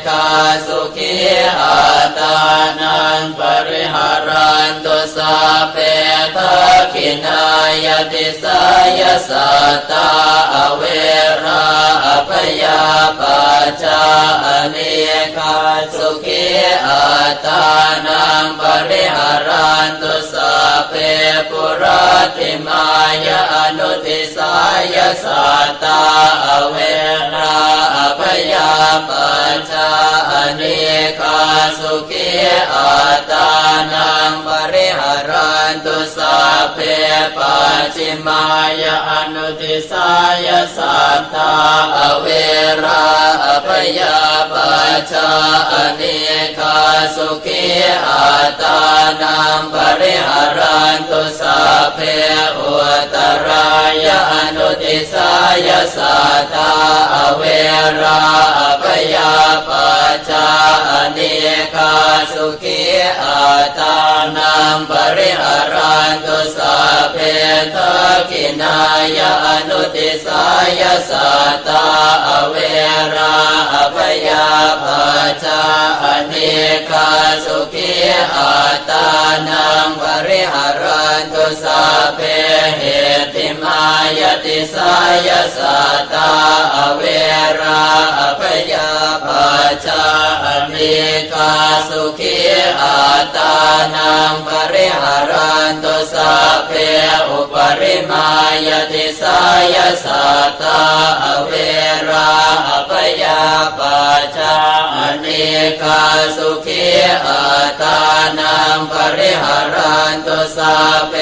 คาสุขีอัตานังปริหารันตุสัพเพทักขินายติสายสัตตาอเวราอภยาปัจจาเนคาสุขีอัตานังปริหารันตุสัพเพปุราติมายอนุติสายสัตตาอเวราอภยาปัจจาเนคาสุขีอัตานังปริหารันตุสัพเพปัจจิมายอนุติสายสัตตาอเวราอภยาปัจจาเนคาสุขีอัตานังปริหารันตุสัพเพอุตรายอนุติสายสัตตาอเวราอภยาปัจจาเนคาสุขีอัตานังปริหารันตุสัพเพทักขินายอนุติสายสัตตาอเวราอภยาปัจจาเน คาสุขีอัตตานังปริหารันตุสัพเพเหติมายติสายสัตตาอเวราอภยาปัจจานิกาสุขีอัตตานังปริหารันตุสัพเพอุปริมายติสายสัตตาอเวราอภยาปัจจานิกาสุขีอัตตานังปริหารันตุสัพเพ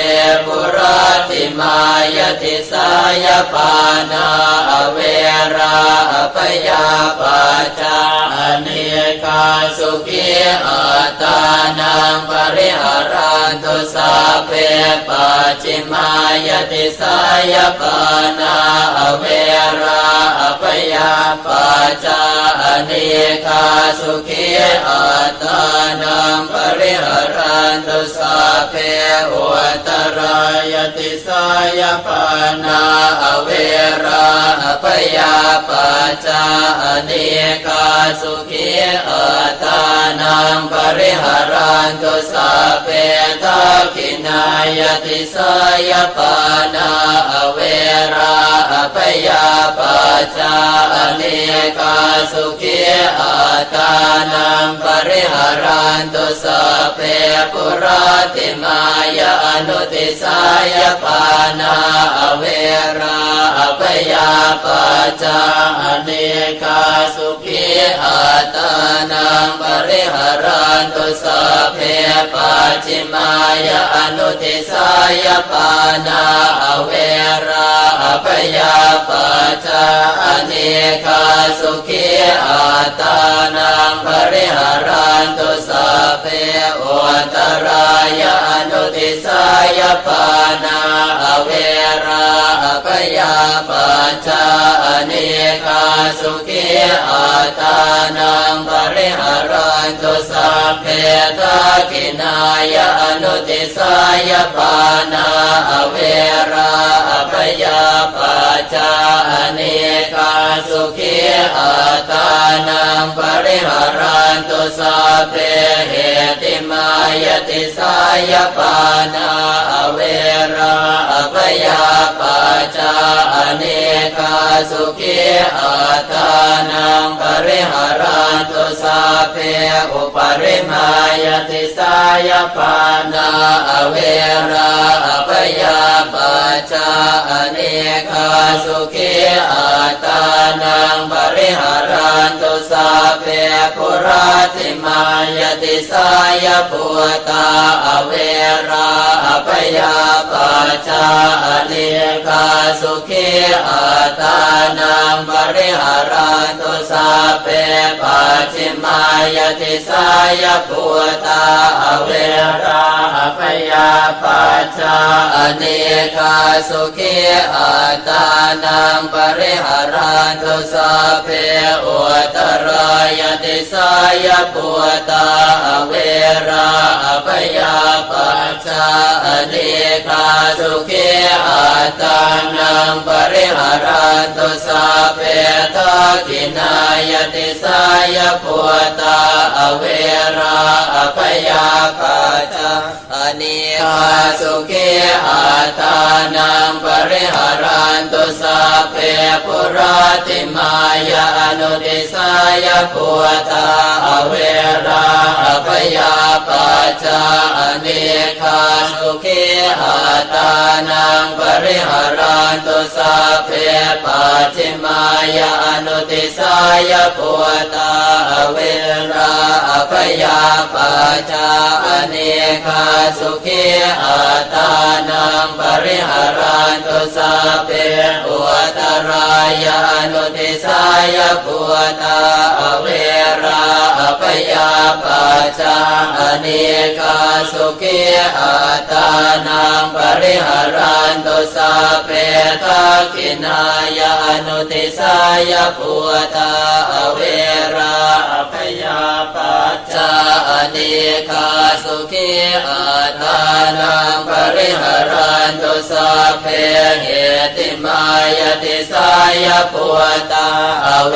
ปุราติมายติสายปานาอเวราอภยาปัจจานิกาสุขีอัตตานังปริหารันตุสัพเพปัจฉิมายติสายปานาอเวราอภยาปัจจานิกาสุขีอัตตานังปริหารันตุสัพเพอุตรายติสายปานาอเวราอภยาปัจจานิกาสุขีอัตตานังปริหารันตุสัพเพทักขินายติสายปานาอเวราอภยาปัจจานิกาสุขีอัตตานังปริหารันตุสัพเพปุราติมายอนุติสายปานาอเวราอภยาปัจจานิกาสุขีอัตตานังปริหารันตุสัพเพปัจฉิมายอนุติสายปานาอเวราอภยาปัจจานิกาสุขีอัตตานังปริหารันตุสัพเพอุตรายอนุติสายปานาอเวราอภยาปัจจานิกาสุขีอัตตานังปริหารันตุสัพเพทักขินายอนุติสายปานาอเวราอภยาปัจจานิกาสุขีอัตตานังปริหารันตุสัพเพเหติมายติสายปานาอเวราอภยาปัจจานิกาสุขีอัตตานังปริหารันตุสัพเพอุปริมายติสายปานาอเวราอภยาปัจจานิกาสุขีอัตตานังปริหารันตุสัพเพปุราติมายติสายปุตาอเวราอภยาปัจจานิกาสุขีอัตตานังปริหารันตุสัพเพปัจฉิมายติสายปุตาอเวราอภยาปัจจานิกาสุขีอัตตานังปริหารันตุสัพเพอุตรายติสายปุตาอเวราอภยาปัจจานิกาสุขีอัตตานังปริหารันตุสัพเพทักขินายติสายปุตาอเวราอภยาปัจจานิกาสุขีอัตตานังปริหารันตุสัพเพปุราติมายอนุติสายปุตาอเวราอภยาปัจจานิกาสุขีอัตตานังปริหารันตุสัพเพปัจฉิมายอนุติสายปุตาอเวราอภยาปัจจานิกาสุขีอัตตานังปริหารันตุสัพเพอุตรายอนุติสายปุตาอเวราอภยาปัจจานิกาสุขีอัตตานังปริหารันตุสัพเพทักขินายอนุติสายปุตาอเวราอภยาปัจจานิกาสุขีอัตตานังปริหารันตุสัพเพเหติมายติสายปุตตาอเว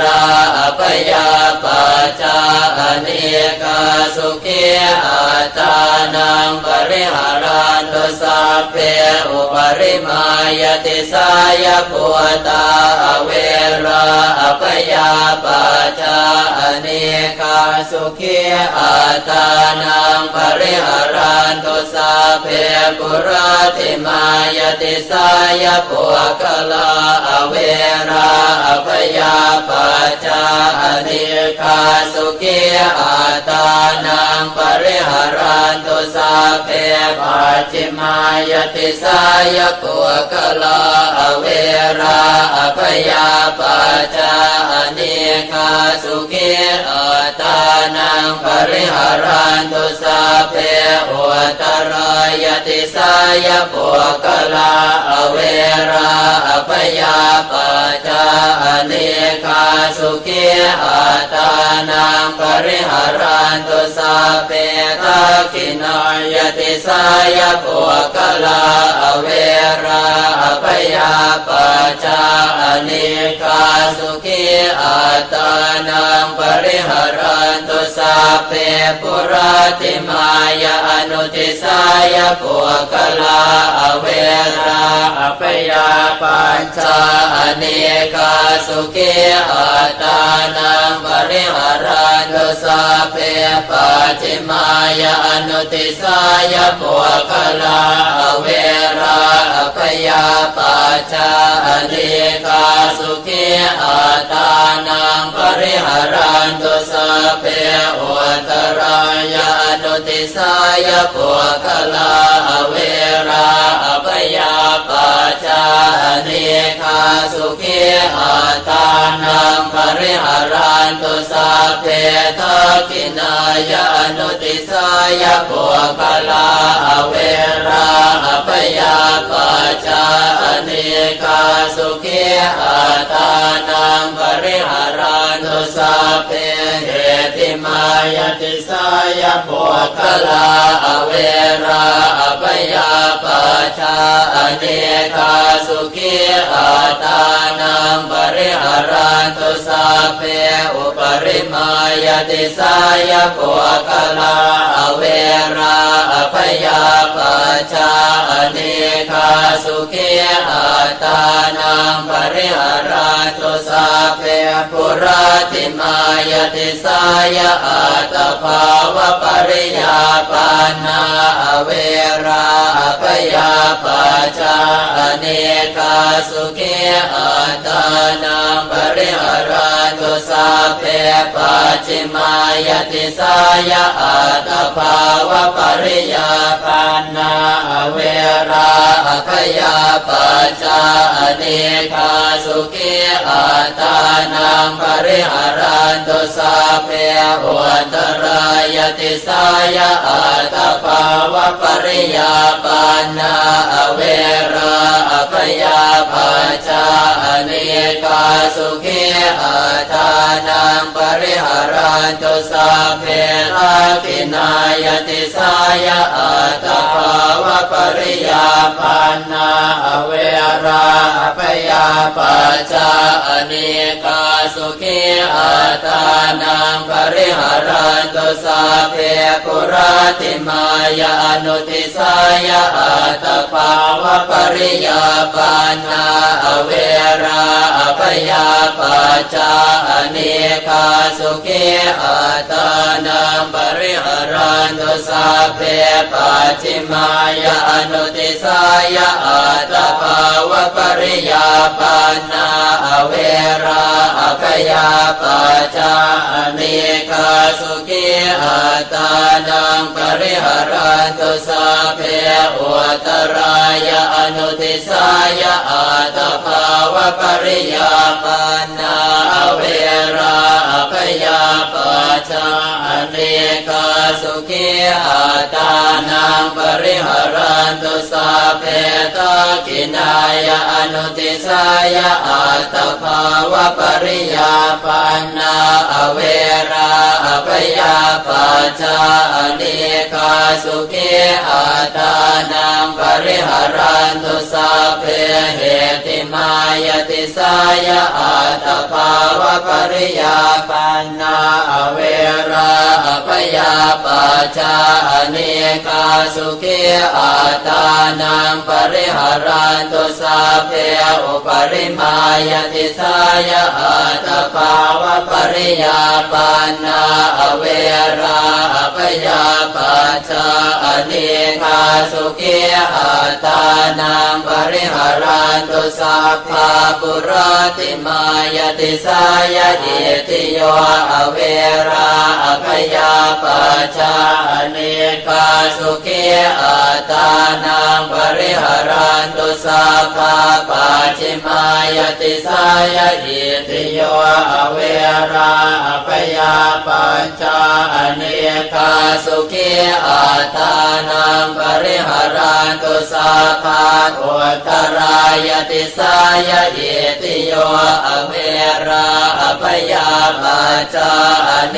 ราอภยาปัจ จาอเนกาสุขีอัตานังปริหารันตุสัพเพอุปริมายติสายภูตาอเวราอภยาปัจจาอเนกาสุขีอัตานังปริหารันตุสัพเพปุราติมายติสายภูกลาอเวราอภยาปัจจาอเนกาสุขีอัตานังปริหารันตุสัพเพปัจฉิมายติสายภูกลาอเวราอภยาปัจจาอเนกาสุขีอัตานังปริหารันตุสัพเพอุตรายติสายภูกลาอเวราอภยาปัจจาอเนกาสุขีอัตานังปริหารันตุสัพเพทักขินายติสายภูกลาอเวราอภยาปัจจาอเนกาสุขีอัตานังปริหารันตุสัพเพปุราติมายาอนุติสายภูกลาอเวราอภยาปัจจาอเนกาสุขีอัตานังปริหารันตุสัพเพปัจฉิมายาอนุติสายภูกลาอเวราอภยาปัจจาอเนกาสุขีอัตานังปริหารันตุสัพเพอุตรายาอนุติสายภูกลาอเวราอภยาปัจจาอเนกาสุขีอัตานังปริหารันตุสัพเพทักขินายาอนุติสายภูกลาอเวราอภยาปัจจาอเนกาสุขีอัตานังปริหารันตุสัพเพเหติมายติสายภูกลาอเวราอภยาปัจจาอเนกาสุขีอัตานังปริหารันตุสัพเพอุปริมายติสายภูกลาอเวราอภยาปัจจาอเนกาสุขีอัตานังปริหารันตุสัพเพปุราติมายติสายอัตภาวะปริยาปันนาอเวราอภยาปัจจาอเนกาสุขีอัตานังปริหารันตุสัพเพปัจฉิมายติสายอัตภาวะปริยาปันนาอเวราอภยาปัจจาอเนกาสุขีอัตานังปริหารันตุสัพเพอุตรายติสายอัตภาวะปริยาปันนาอเวราอภยาปัจจาอเนกาสุขีอัตานังปริหารันตุสัพเพทักขินายติสายอัตภาวะปริยาปันนาอเวราอภยาปัจจาอเนกาสุขีอัตานังปริหารันตุสัพเพปุราติมายาอนุติสายอัตภาวะปริยาปันนาอเวราอภยาปัจจาอเนกาสุขีอัตานังปริหารันตุสัพเพปัจฉิมายาอนุติสายอัตภาวะปริยาปันนาอเวราอภยาปัจจาอเนกาสุขีอัตานังปริหารันตุสัพเพอุตรายาอนุติสายอัตภาวะปริยาปันนาอเวราอภยาปัจจาอเนกาสุขีอัตานังปริหารันตุสัพเพทักขินายาอนุติสายอัตภาวะปริยาปันนาอเวราอภยาปัจจาอเนกาสุขีอัตานังปริหารันตุสัพเพเหติมายติสายอัตภาวะปริยาปันนาอเว ราอภยาปัจจาอเนกาสุขีอัตตานังปริหารันตุสัพเพอุปริมายติสายอัตตภาวะปริยาปันนาอเวราอภยาปัจจาอเนกาสุขีอัตตานังปริหารันตุสัพพะปุราติมายติสายอิติโยอเวราอภยาปัจจาอเนกาสุขีอัตตานังปริหารันตุสัพพะปัจฉิมายติสายอิติโยอเวราอภยาปัจจาอเนกาสุขีอัตตานังปริหารันตุสัพพะอุตตรายติสายอิติโยอเวราอภยาปัจจาอเน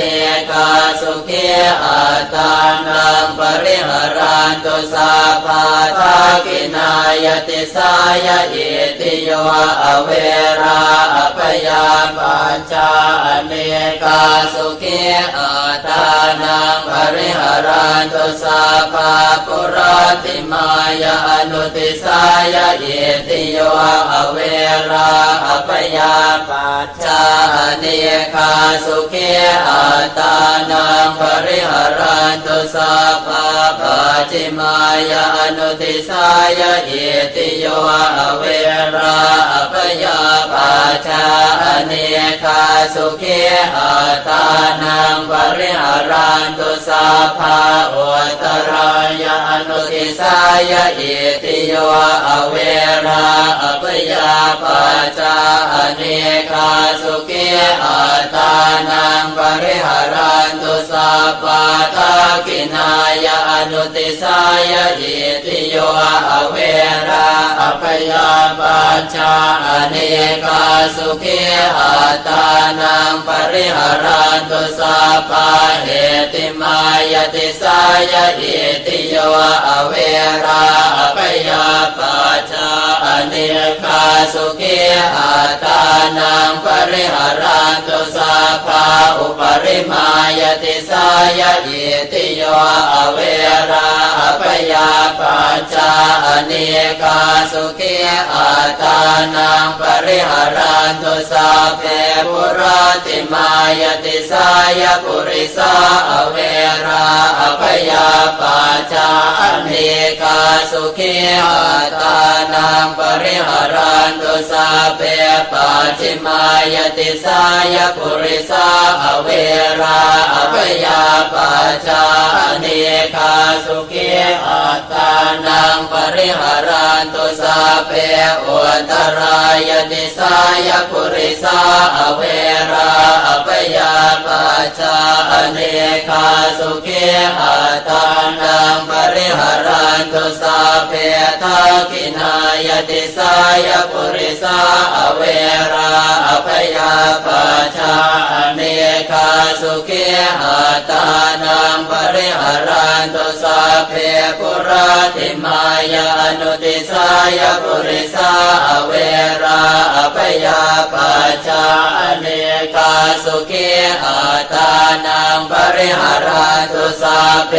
กาสุขีอัตตานังปริหารันตุสัพพะทักขินายติสายอิติโยอเวราอภยาปัจจาอเนกาสุขีอัตตานังปริหารันตุสัพพะปุราติมายาอนุติสายอิติโยอเวราอภยาปัจจาอเนกาสุขีอัตตานังปริหารันตุสัพพะปัจฉิมายาอนุติสายอิติโยอเวราอภยาปัจจาอเนกาสุขีอัตตานังปริหารันตุสัพพะอุตตรายาอนุติสายอิติโยอเวราอภยาปัจจาอเนกาสุขีอัตตานังปริหารันตุสัพพะทักขินายาอนุติสายอิติโยอเวราอภยาปัจจาอเนกาสุขีอัตตานังปริหารันตุสัพพะเหติมายติสายอิติโยอเวราอภยาปัจจาอเนกาสุขีอัตตานังปริหารันตุสัพพะอุปริมายติสายอิติโยอเวราอภยาปัจจาอเนกาสุขีอัตตานังปริหารันตุสัพเพปุราติมายติสายปุริสาอเวราอภยาปัจจาอเนกาสุขีอัตตานังปริหารันตุสัพเพปัจฉิมายติสายปุริสาอเวราอภยาปัจจาอเนกาสุขีอัตตานังปริหารันตุสัพเพอุตตรายติสายปุริสาอเวราอภยาปัจจาอเนกาสุขีอัตตานังปริหารันตุสัพเพทักขินายติสายปุริสาอเวราอภยาปัจจาอเนกาสุขีอัตตานังปริหารันตุสัพเพปุราติมายาอนุติสายปุริสาอเวราอภยาปัจจาอเนกาสุขีอัตตานังปริหารันตุสัพเพ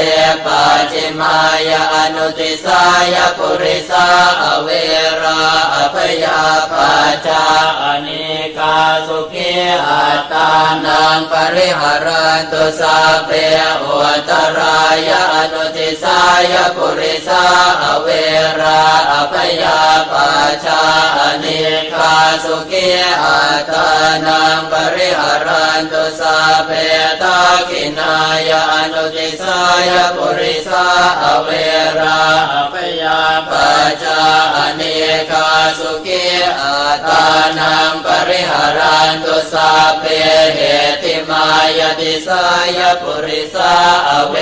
ปัจฉิมายาอนุติสายปุริสาอเวราอภยาปัจจาอเนกาสุขีอัตตานังปริหารันตุสัพเพอุตตรายาอนุติสายปุริสาอเวราอภยาปัจจาอเนกาสุขีอัตตานังปริหารันตุสัพเพทักขินายาอนุติสายปุริสาอเวราอภยาปัจจาอเนกาสุขีอัตตานังปริหารันตุสัพเพเหติมายติสายปุริสาอเว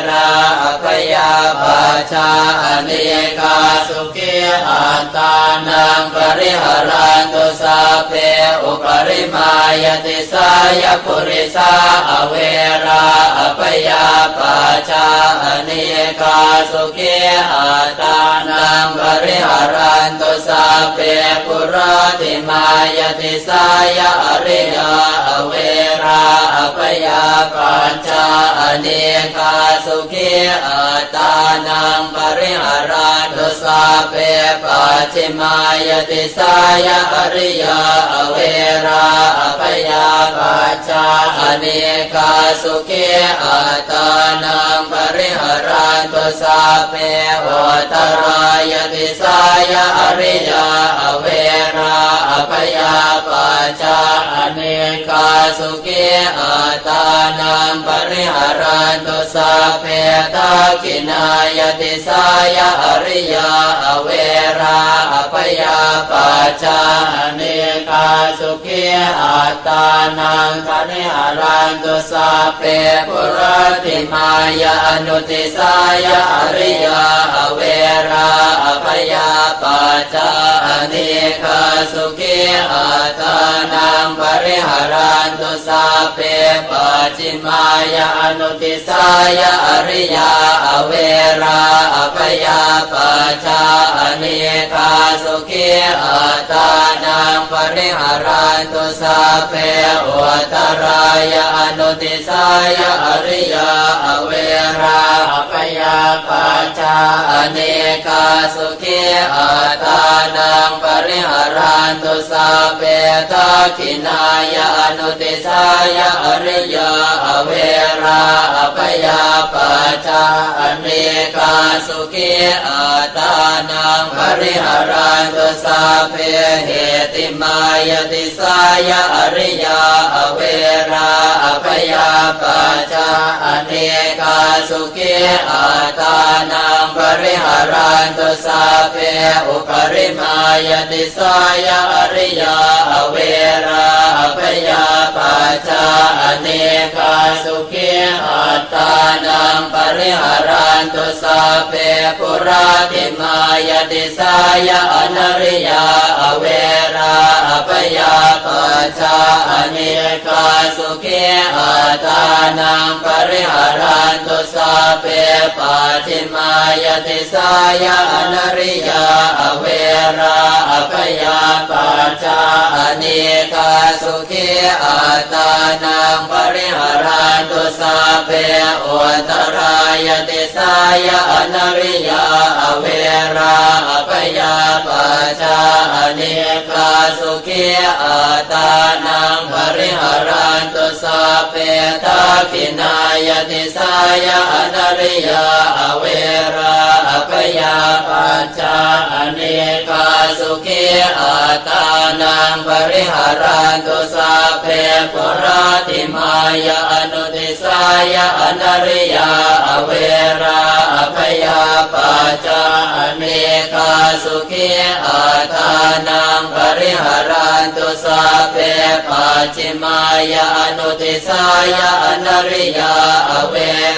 ราอภยาปัจจาอเนกาสุขีอัตตานังปริหารันตุสัพเพอุปริมายติสายปุริสาอเวราอภยาปัจจาอเนกาสุขีอัตตานังปริหารันตุสัพเพปุราติมายติสายอริยาอเวราอภยา ปัจจาอเนกาสุขีอัตตานังปริหารันตุสัพเพปัจฉิมายติสายะอริยาอเวราอภยาปัจจาอเนกาสุขีอัตตานังปริหารันตุสัพเพอุตรายติสายะอริยาอเวราอภยาปัจจาอเนกาสุขีอัตตานังปริหารันตุสัพเพทักขินายติสายะอริยาอเวราอภยาปัจจาอเนกาสุขีอัตตานังปริหารันตุสัพเพปุราติมายาอนุติสายะอริยาอเวราอภยาปัจจาอเนกาสุขีอัตตานังปริหารันตุสัพเพปัจฉิมายาอนุติสายะอริยาอเวราอภยาปัจจาอเนกาสุขีอัตตานังปริหารันตุสัพเพอุตรายาอนุติสายะอริยาอเวราอภยาปัจจาอเนกาสุขีอัตตานังปริหารันตุสัพเพทักขินายาอนุติสายะอริยาอเวราอภยาปัจจาอเนกาสุขีอัตตานังปริหารันตุสัพเพเหติมายติสายะอริยาอเวราอภยาปัจจาอเนกาสุขีอัตตานังปริหารันตุสัพเพอุปริมายติสายะอริยาอเวราอภยาปัจจาอเนกาสุขีอัตตานังปริหารันตุสัพเพปุราติมายติสายะอนริยาอเวราอภยาปัจจาอเนกาสุขีอัตตานังปริหารันตุสัพเพปัจฉิมายติสายะอนริยาอเวราอภยาปัจจาอเนกาสุขีอัตตานังปริหารันตุสัพเพอุตรายติสายะอนริยาอเวราอภยาปัจจาอเนกาสุขีอัตตานังปริหารันตุสัพเพทักขินายติสายะอนริยาอเวราอภยาปัจจาอเนกาสุขีอัตตานังปริหารันตุสัพเพปุราติมายาอนุติสายะอนริยาอเวราอภยาปัจจาอเนกาสุขีอัตตานังปริหารันตุสัพเพปัจฉิมายาอนุติสายะอนริยาอเว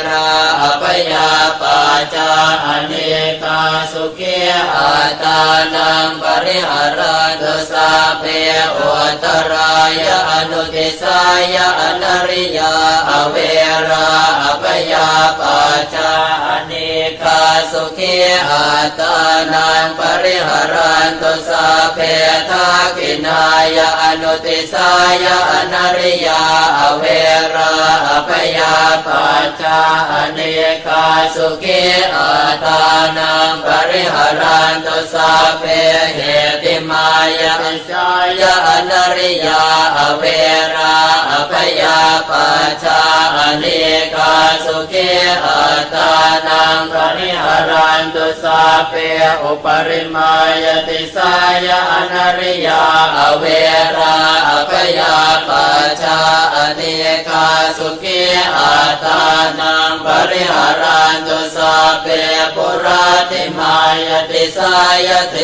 ราอภยาปัจจาอเนกาสุขีอัตตานังปริหารันตุสัพเพอุตรายาอนุติสายะอนริยาอเวราอภยาปัจจาอเนกาสุขีอัตตานังปริหารันตุสัพเพทักขินายาอนุติสายะอนริยาอเวราอภยาปัจจาอเนกาสุขีอัตตานังปริหารันตุสัพเพเหติมายาติสายะอนริยาอเวราอภยาปัจจาอเนกาสุขีอัตตานังปริหารันตุสัพเพอุปริมายติสายะอนริยาอเวราอภยาปัจจาอเนกาสุขีอัตตานังปริหารันตุสัพเพปุราติมายติสายะเท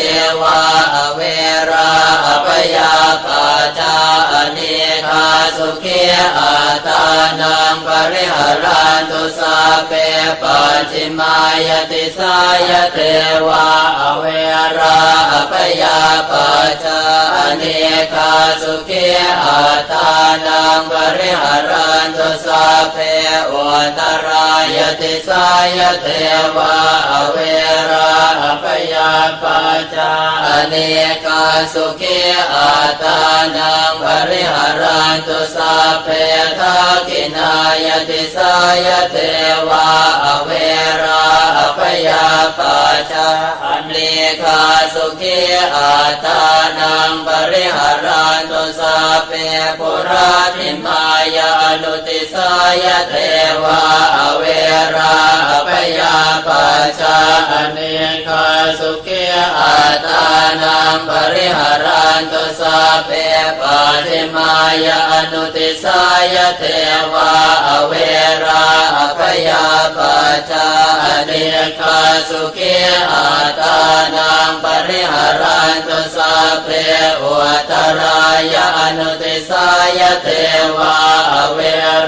วาอเวราอภยาปัจจาอเนกาสุขีอัตตานังปริหารันตุสัพเพปัจฉิมายติสายะเทวาอเวราอภยาปัจจาอเนกาสุขีอัตตานังปริหารันตุสัพเพอุตรายติสายะเทวาอเวราอภยาปัจจาอเนกาสุขีอัตตานังปริหารันตุสัพเพทักขิ ขินายติสายเทวาอเวราอภยาปัจจาอเนกาสุขีอาตานังปริหารันตุสัพเพปุราติมายาอนุติสายเทวาอเวราอภยาปัจจาอเนกาสุขีอาตานังปริหารันตุสัพเพปัจจิมายาอนุติสายเทวาอเวราอภยาปัจจาอเนกาสุขีอาตานังปริหารันตุสัพเพอุตรายาอนุติสายเทวาอเว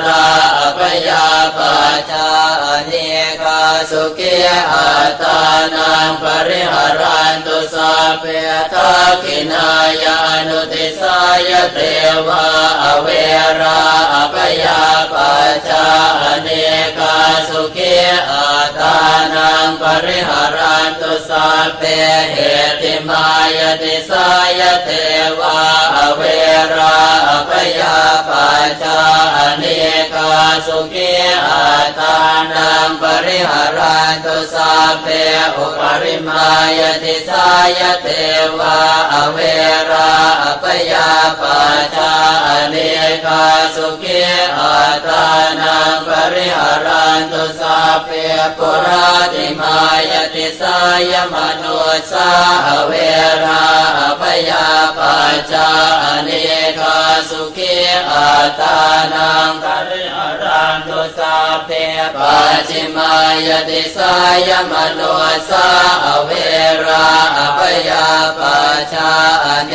ราอภยาปัจจาอเนกาสุขีอาตานังปริหารันตุสัพเพทักขินายาอนุติสายเทวาอเวราอภยาปัจจาอเนกาสุขีอาตานังปริหารันตุสัพเพเหติมายติสายเทวาอเวราอภยาปัจจาอเนกาสุขีอาตานังปริหารันตุสัพเพอุปริมายติสายเทวาอเวราอภยาปัจจาอเนกาสุขีอาตานังปริหารันตุสัพเพปุราติมายติสายมโนสาอเวราอภยาปัจจาอเนกาสุขีอาตานังปริหารันตุสัพเพปัจจิมายติสายมโนสาอเวราอภยาปัจจาอเน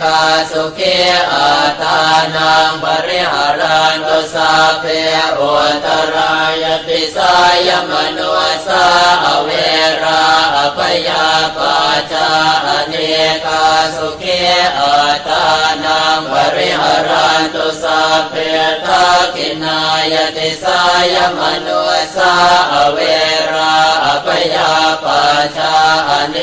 กาสุขีอาตานังปริหารันตุสัพเพอุตรายติสายมโนสาอเวราอภยาปัจจาอเนกาสุขีอาตานังปริหารันตุสัพเพทักขินายติสายมโนสาอเวราอภยาปัจจาอเน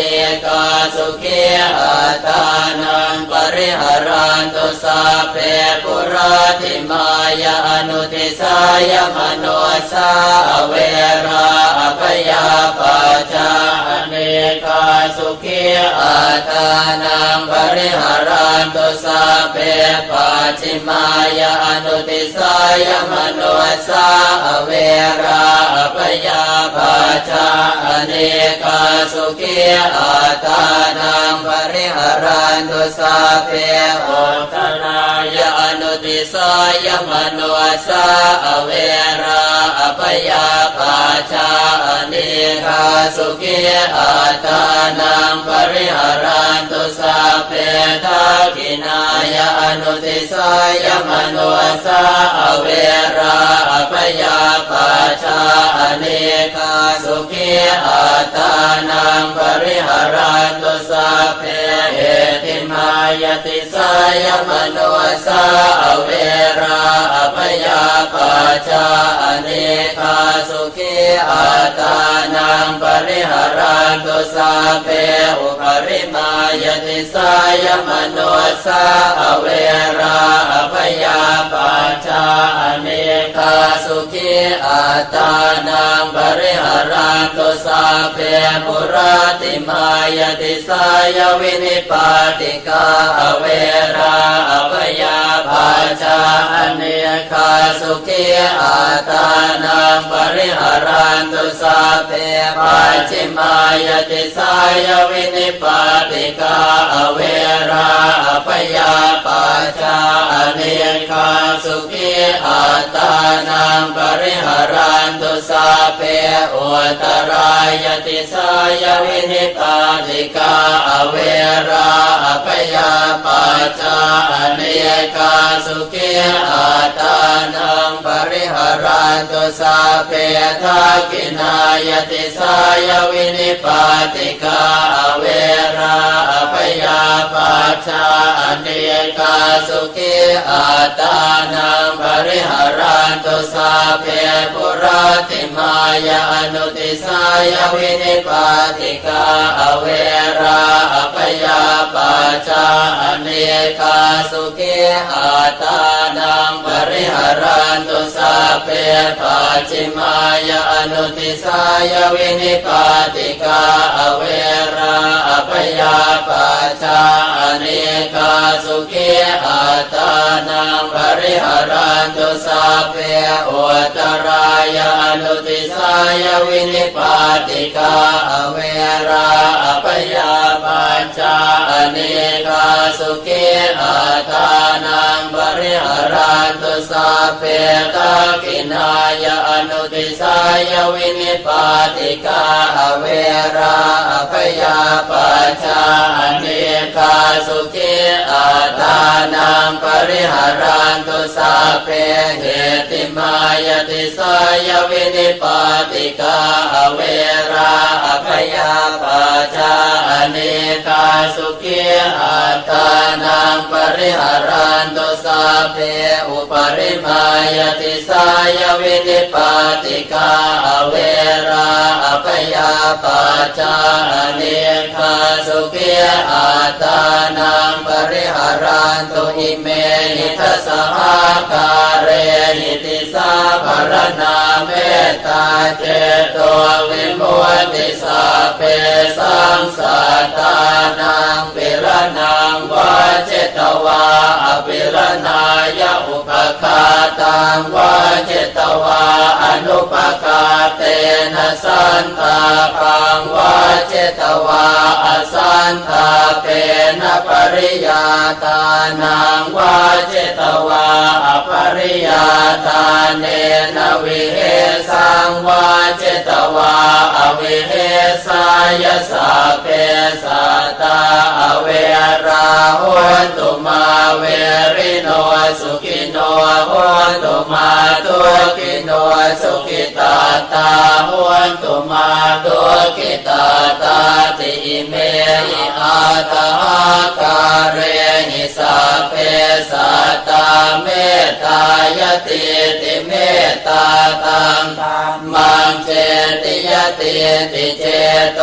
กาสุขีอาตานังปริหารันตุสัพเพปุราติมายาอนุติสายมโนสาอเวราอภยาปัจจาอเนกาสุขีอาตานังปริหารันตุสัพเพปัจจิมายาอนุติสายมโนสาอเวราอภยาปัจจาอเนกาสุขีอาตานังปริหารันตุสัพเพอุตรายาอนุติสายมโนสาอเวราอภยาปัจจาอเนกาสุขีอาตานังปริหารันตุสัพเพทักขินายาอนุติสายมโนสาอเวราอภยาปัจจาอเนกาสุขีอาตานังปริหารันตุสัพเพเหติมายติสายมโนสาอเวราอภยาปัจจาอเนกาสุขีอาตานังปริหารันตุสัพเพอุปริมายติสายมโนสาอเวราอภยาปัจจาอเนกาสุขีอาตานังปริหารันตุสัพเพปุราติมายติสายวินิปาติกาอเวราอภยาปัจจาอเนกาสุขีอาตานังปริหารันตุสัพเพปัจจิมายติสายวินิปาติกาอเวราอภยาปัจจาอเนกาสุขีอาตานังปริหารันตุสัพเพอุตรายติสายวินิปาติกาอเวราอภยาปัจจาอเนกาสุขีอาตานังปริหารันตุสัพเพทักขินายติสายวินิปาติกาอเวราอภยาปัจจาอเนกาสุขีอาตานังปริหารันตุสัพเพปุราติมายาอนุติสายวินิปาติกาอเวราอภยาปัจจาอเนกาสุขีอาตานังปริหารันตุสัพ ปัจฉิมายะอนุติสายวินิปาติกาอเวราอภยาปัจจาอเนกาสุขีอัตตานังปริหารันตุสัพเพอุตรายะอนุติสายวินิปาติกาอเวราอภยาปัจจาอเนกาสุขีอัตตานังปริหารันตุสัพเพทักขินายะอนุติสายวินิปาติกาอเวราอภยาปัจจาอเนกาสุขีอัตตานังปริหารันตุสัพเพเหติมายติสายวินิปาติกาอเวราอภยาปัจจาอเนกาสุขีอัตตานังปริหารันตุสัพเพอุปริมายติสายวินิปาติกาอเวราอภยาปัจจาอเนกาสุขีอัตตานังปริหารันตุอิเมหิทัสสหคาเรหิติสาภรณาเมตตาเจโตวิมุตติสัพเพสังสัตตานังปิรนังวาเจตวาอปิรนายะอุปคาตังวาเจตวาอนุปคาเตนะสันตาปังวาเจตวาอสันตาเปนะปริยาตานังวาเจตวาอปริยาตาเนนะวิเหสังวาเจตวาอวิเหสายสัพเพสัตตาอเวราหุนตุมาเวริโนสุขิโนหุนตุมาตุกิโนสุขิตาตาหุนตุมาตุกิตาตาติเมหิอาตาคาเรหิสัพเพสัตตาเมตตายติติเมตตาตังมังเจติยติติเจโต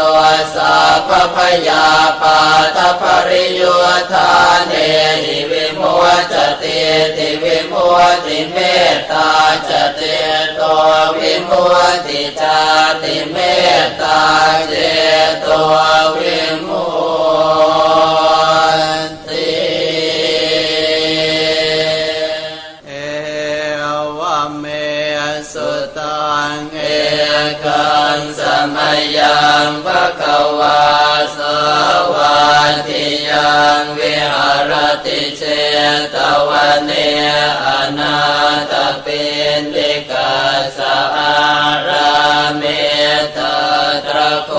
สัพพยาปาตปริโยธาเนหิวิมุตติติวิมุตติเมตตาจเตโตวิมุตติจาติเมตตาเจโตวิมุตติเอวเมสุตังเอกังสมัยยังภควาสวัสดิยังวิหารติเชตวันเนอนาตปินดิกาสอาราเมตตระโค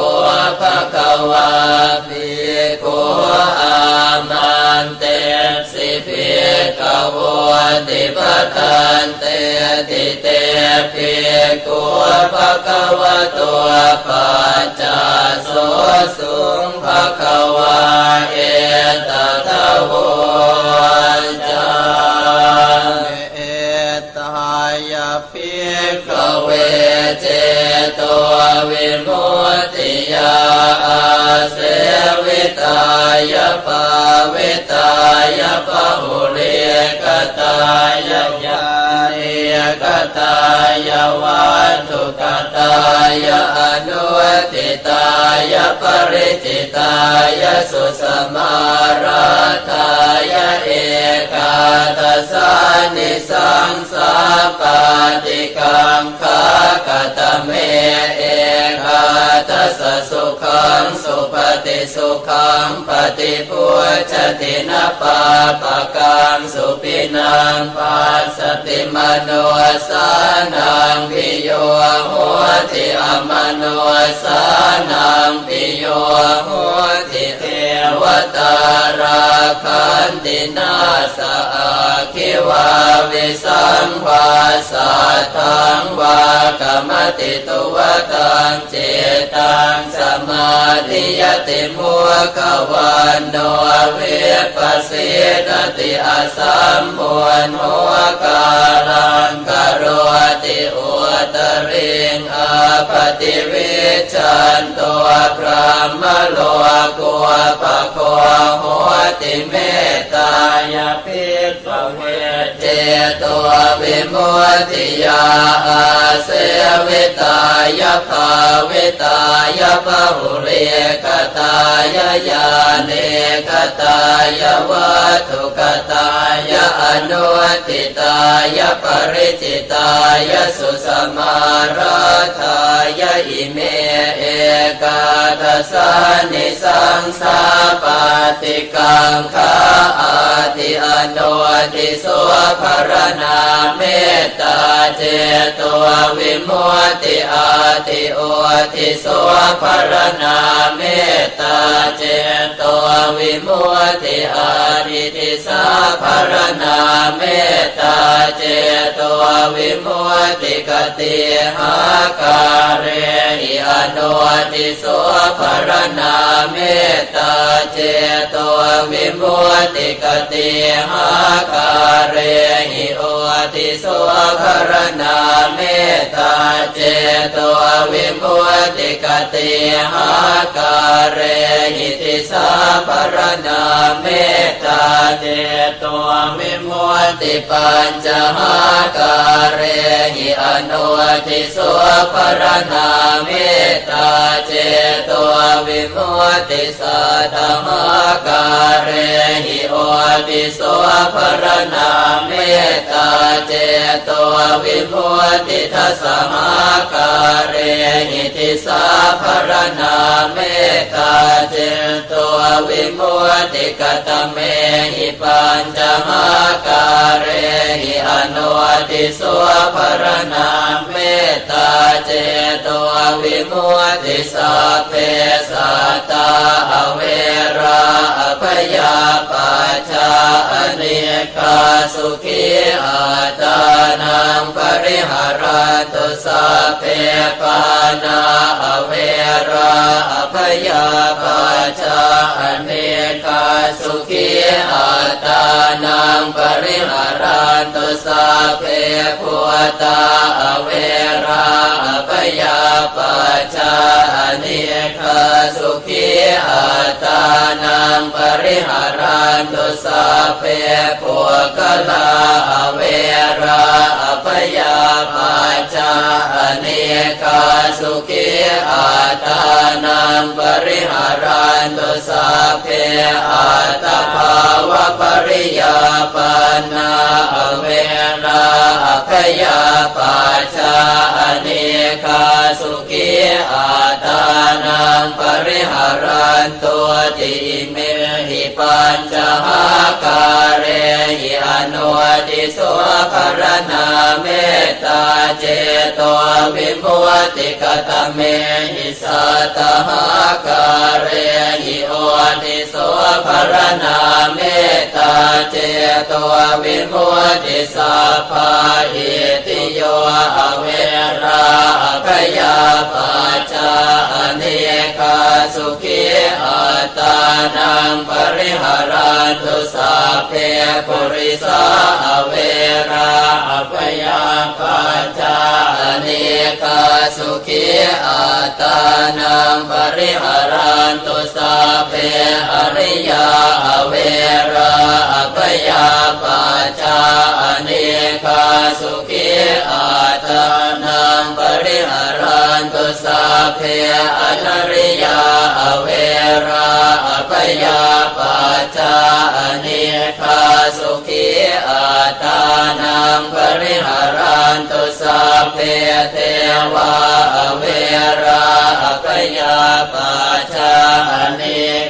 ภควาภิกขุอามันเตสิภิกขวติปทันเตติเตภิกขุภควตัวปัจจาโสสุงภควาเอตตะโวจาเอตายาภิกขเวเจโตวิมุตติยาอาเสวิตายาภาวิตายาภุเรกตายาญาเอกตายาวัตถุกตายาอนุติตายาปริจิตายาสุสมาราตายาเอกาทัสสานิสังสาปาติกังคากตเมเอกาทัสสะสุขังสุปฏิสุขังปฏิพุชตินะปาปะกังสุปินังปัสสติมโนสานังปิโยโหติอมโนสานังปิโยโหติเทวตาราคันตินาสอาคิวาวิสังวาสัทธังวากรรมติตุวตังเจตังสมาธิยติมุขวันโนเวปัสสิตติอสัมโพนโหกาลังกโรติอุตริงอาปฏิวิชันตัวพระมโลกุปะโคโหติเมตตายาภิกข เวเจตัววิมุตติยาอาเสวิตายภาวิตายภาหุเรกตายญาเนกตายวัตถุกตายอนุติตายปริจิตายสุสมาราธายอิเมเอกาทัสสานิสังสาปาติกังขาอาติอนุติโสภรณาเมตตาเจตัววิมุตติอาติโอติโสภรณาเมตตาเจตัววิมุตติอาริติสาภรณาเมตตาเจตัววิมุตติกติหาการเรหิอนุติโสภรณาเมตตาเจตัววิมุตติกติหาการเรหิโอติโสภรณาเมตตาเจตัววิมุตติกติหาการเรหิติสาภรณาเมตตาเจตัววิมุตติปัญจหาการเรหิอนุติโสภรณาเมตตาเจตัววิมุตติสัตตหาการเรหิโอติโสภรณาเมตตาเจตัววิมุตติทัสสหาการเรหิติสาภรณาเมตตาเจตัววิมุตติกตเมหิปัญจหาการเรหิอนุติโสภรณาเมตตาเจตัววิมุตติสัพเพสัตตาอเวราอภยาปัจจาอเนกาสุขีอัตานังปริหารันตุสัพเพปานาอเวราอภยาปัจจาอเนกาสุขีอัตานังปริหารันตุสัพเพพุทธาอเวราอภยาปัจจาอเนกาสุขีอัตานังปริหารันตุสัพเพปุคลาอเวราอภยาปัจจาอเนกาสุขีอัตานังปริหารันตุสัพเพอัตตภาวะปริยาปันนาอเวราอภยาปัจจาอเนกาสุขีอัตานังปริหารันตุติเมหิปัญจหาการเรหิอนุติโสภรณาเมตตาเจตัววิมุตติกตเมหิสัตตหาการเรหิโอติโสภรณาเมตตาเจตัววิมุตติสัพพะอิติโยอเวราอภยาปัจจาอเนกาสุขีอัตานังปริหารันตุสัพเพปุริสาอเวราอภยาปัจจาอเนกาสุขีอัตานังปริหารันตุสัพเพอริยาอเวราอภยาปัจจาอเนกาสุขีอัตานังปริหารันตุสัพเพอนัริยาอเวราอภยาปัจจาอเนกาสุขีอัตานังปริหารันตุสัพเพเทวาอเวราอภยาปัจจาอเน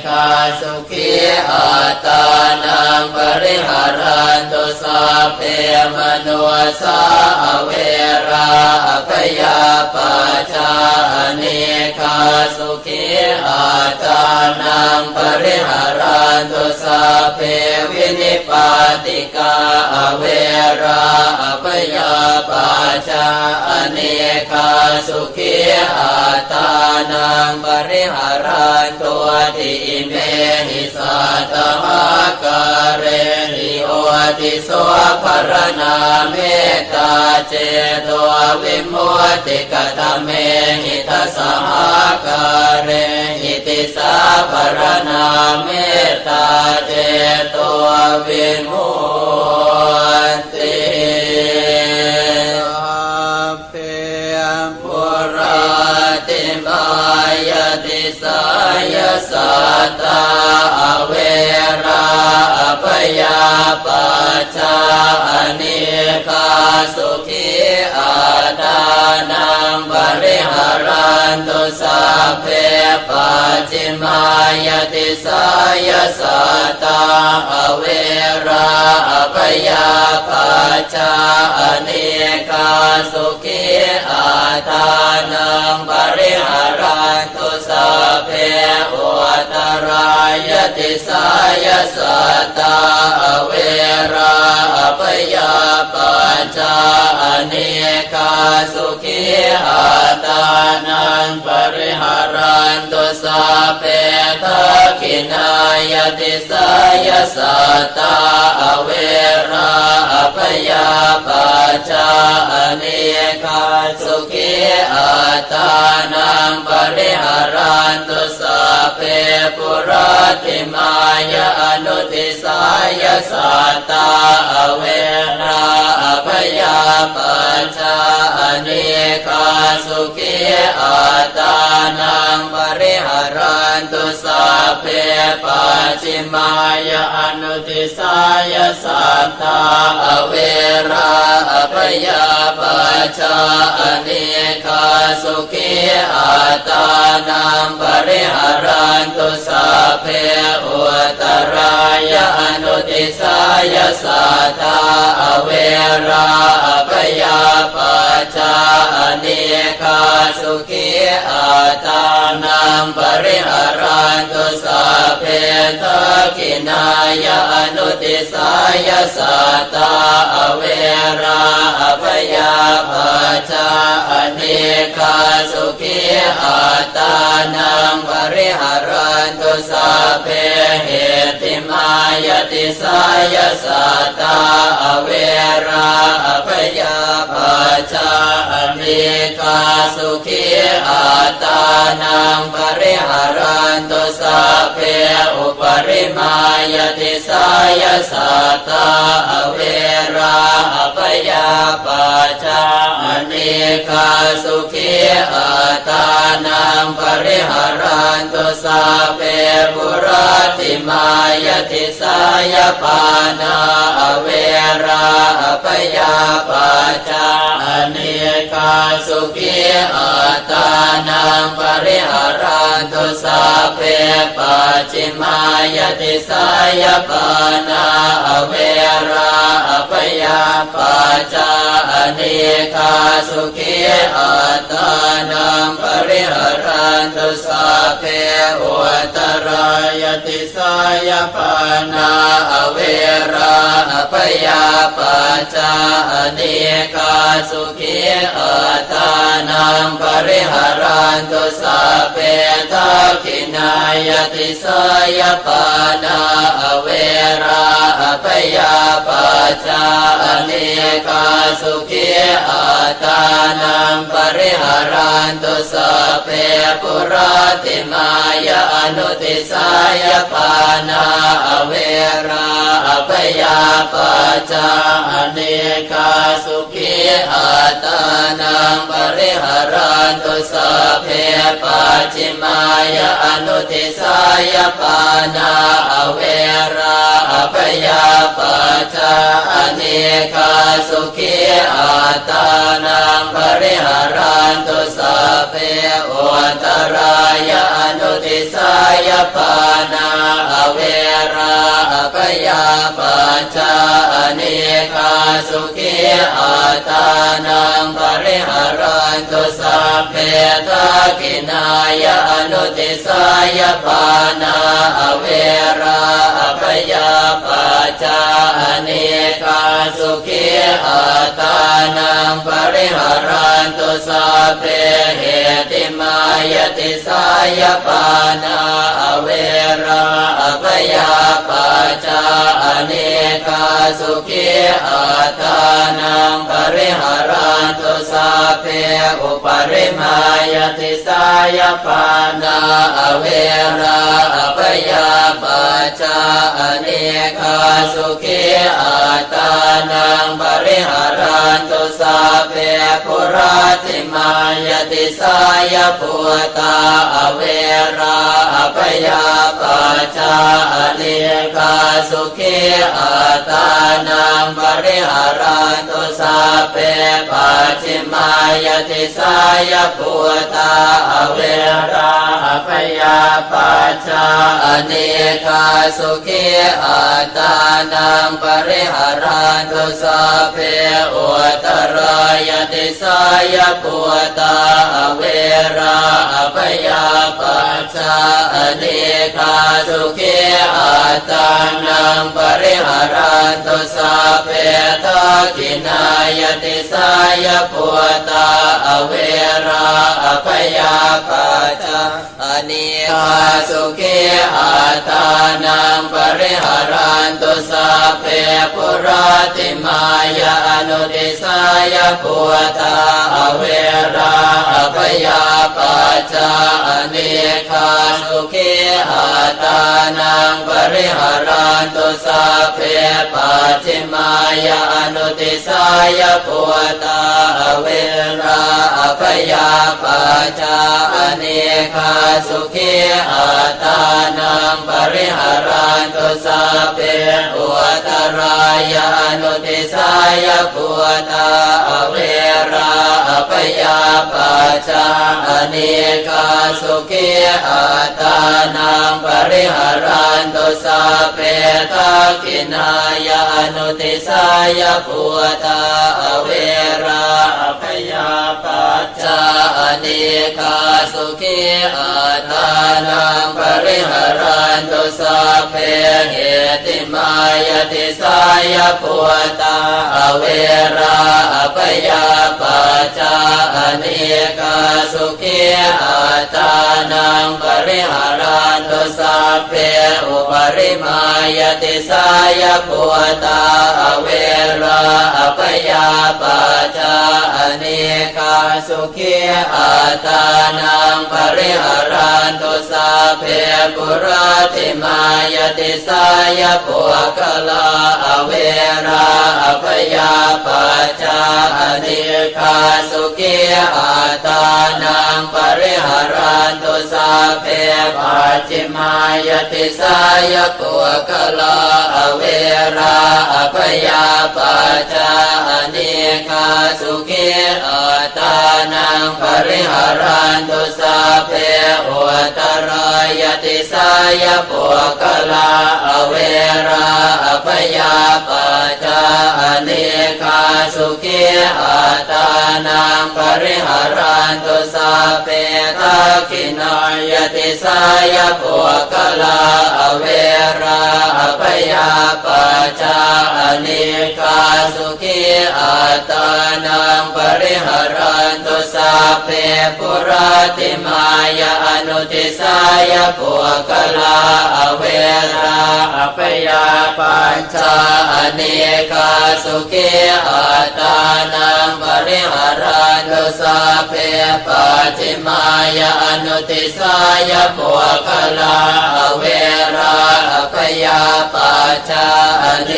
กาสุขีอัตานังปริหารันตุสัพเพมโนสาอเวราอภยาปัจจาอเนกาสุขีอัตานังปริหารันตุสัพเพวินิปาติกาอเวราอภยาปัจจาอเนกาสุขีอัตานังปริหารันตุติเมหิสัตตหาการเรหิโอติโสภรณาเมตตาเจตัววิมุตติกตเมหิทัสสหาการ เรหิติสาภรณาเมตตาเจโตวิมุตติเพปุราติมายติสายสัตตาอเวราอภยาปัจจาอเนกาสุขีอาตานังปริหารันตุสัพเพปัจจิมายติสายสัตตาอเวราอภยาปัจจาอเนกาสุขีอาตานังปริหารันตุสัพเพอุตรายติสายสัตตาอเวราอภยาปัจจาอเนกาสุขีอาตานังปริหารันตุสัพเพทักขินายติสายสัตตาอเวราอภยาปัจจาอเนกาสุขีอาตานังปริหารันตุสัพเพปุราติมายอนุติสายสัตตาอเวราอภยาปัจจาอเนกาสุขีอาตานังปริหารันตุสัพเพปัจจิมายอนุติสายสัตตาอเวราอภยาปัจจาอเนกาสุขีอาตานังปริหารันตุสัพเพอุตรายอนุติสายสัตตาอเวราอภยาปัจจาอเนกาสุขีอาตานังปริหารันตุสัพเพทักขินายอนุติสายสัตตาอเวราอภยาปัจจาอเนกาสุขีอาตานังปริหารันตุสัพเพเหติมายติสายสัตตาอเวราอภยาปัจจาอเนกาสุขีอาตานังปริหารันตุสัพเพอุปริมายติสายสัตตาอเวราอภยาปัจจาอเนกาสุขีอาตานังปริหารันตุสัพเพปุราติมายติสายปานาอเวราอภยาปัจจาอเนกาสุขีอาตานังปริหารันตุสัพเพปัจจิมายติสายปานาอเวราอภยาปัจจาอเนกาสุขีอาตานังปริหารันตุสัพเพอุตรายติสายปานาอเวราอภยาปัจจาอเนกาสุขีอาตานังปริหารันตุสัพเพทักขินายติสายปานาอเวราอภยาปัจจาอเนกาสุขีอาตานังปริหารันตุสัพเพปุราติมายอนุติสายปานาอเวราอภยาปัจจาอเนกาสุขีอาตานังปริหารันตุสัพเพปัจจิมายอนุติสายปานาอเวราอภยาปัจจาอเนกาสุขีอาตานังปริหารันตุสัพเพอุตรายอนุติสายปานาอเวราอภยาปัจจาอเนกาสุขีอาตานังปริหารันตุสัพเพทักขินายอนุติสายปานาอเวราอภยาปัจจาอเนกาสุขีอาตานังปริหารันตุสัพเพเหติมายติสายปานาอเวราอภยาปัจจาอเนกาสุขีอาตานังปริหารันตุสัพเพอุปริมา ายติสายปานาอเวราอภยาปัจจาอเนกาสุขีอัตตานังปริหารันตุสัพเพปุราติมายติสายปุตตาอเวราอภยาปัจจาอเนกาสุขีอัตตานังปริหารันตุสัพเพปัจฉิมายติสายปุตตาอเวราอภยาปัจจาอเนกาสุขีอัตตานังปริหารันตุสัพเพอุตรายติสายปุตตาอเวราอภยาปัจจาอเนกาสุขีอัตตานังปริหารันตุสัพเพทักขินายติสายปุตตาอเวราอภยาปัจจาอเนกาสุขีอัตตานังปริหารันตุสัพเพปุราติมายาอนุติสายปุตตาอเวราอภยาปัจจาอเนกาสุขีอัตตานังปริหารันตุสัพเพปัจฉิมายาอนุติสายปุตตาอเวราอภยาปัจจาอเนกาสุขีอัตตานังปริหารันตุสัพเพอุตรายานุติสายปุตตาอเวราอภยาปัจจาอเนกาสุขีอัตตานังปริหารันตุสัพเพทักขินายานุติสายปุตตาอเวราอภยาปัจจาอเนกาสุขีอัตตานังปริหารันตุสัพเพเหติมายติสายปุตตาอเวราอภยาปัจจาอเนกาสุขีอัตตานังปริหารันตุสัพเพอุปริมายติสายปุตตาอเวราอภยาปัจจาอเนกาสุขีอัตตานังปริหารันตุสัพเพปุราติมายติสายปุคลาอเวราอภยาปัจจาอเนกาสุขีอัตตานังปริหารันตุสัพเพปัจฉิมายติสายปุคลาอเวราอภยาปัจจาอเนกาสุขีอัตตานังปริหารันตุสัพเพอุตรายติสายปุคลาอเวราอภยาปัจจาอเนกาสุขีอัตตานังปริหารันตุสัพเพทักขินายติสายปุคลาอเวราอภยาปัจจาอเนกาสุขีอัตตานังปริหารันตุสัพเพปุราติมายาอนุติสายปุคลาอเวราอภยาปัจจาอเนกาสุขีอัตตานังปริหารันตุสัพเพปัจฉิมายาอนุติสายปุคลาอเวราอภยาปัจจาอเน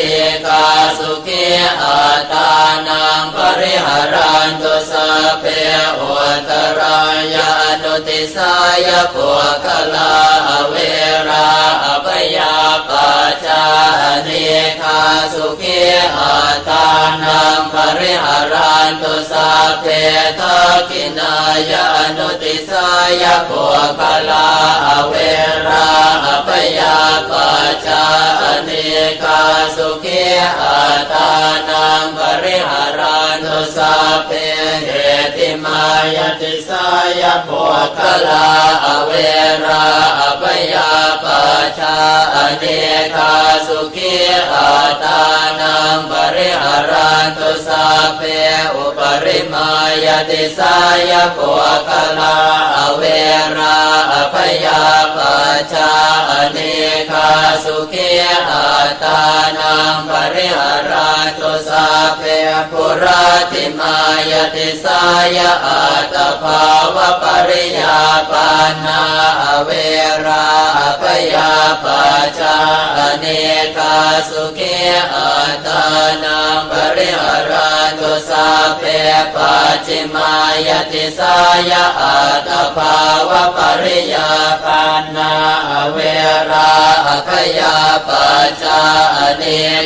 กาสุขีอัตตานังปริหารันตุสัพเพอุตรายานุติสายปุคลาอเวราอภยาปัจจาอเนกาสุขีอัตตานังปริหารันตุสัพเพทักขินายานุติสายปุคลาอเวราอภยาปัจจาอเนกาสุขีอัตตานังปริหารันตุสัพเพเหติมายติสายปุคลาอเวราอภยาปัจจาอเนกาสุขีอัตตานังปริหารันตุสัพเพอุปริมายติสายปุคลาอเวราอภยาปัจจาอเนกาสุขีอัตตานังปริหารันตุสัพเพปุราติมายติสาย อัตภาวะปริยาปานาเวราพยาปัจจาเนกาสุขีอัตานังปริหารันตุสัพเพปัจฉิมายติสายะอัตภาวะปริยาปานาเวราพยาปัจจาเน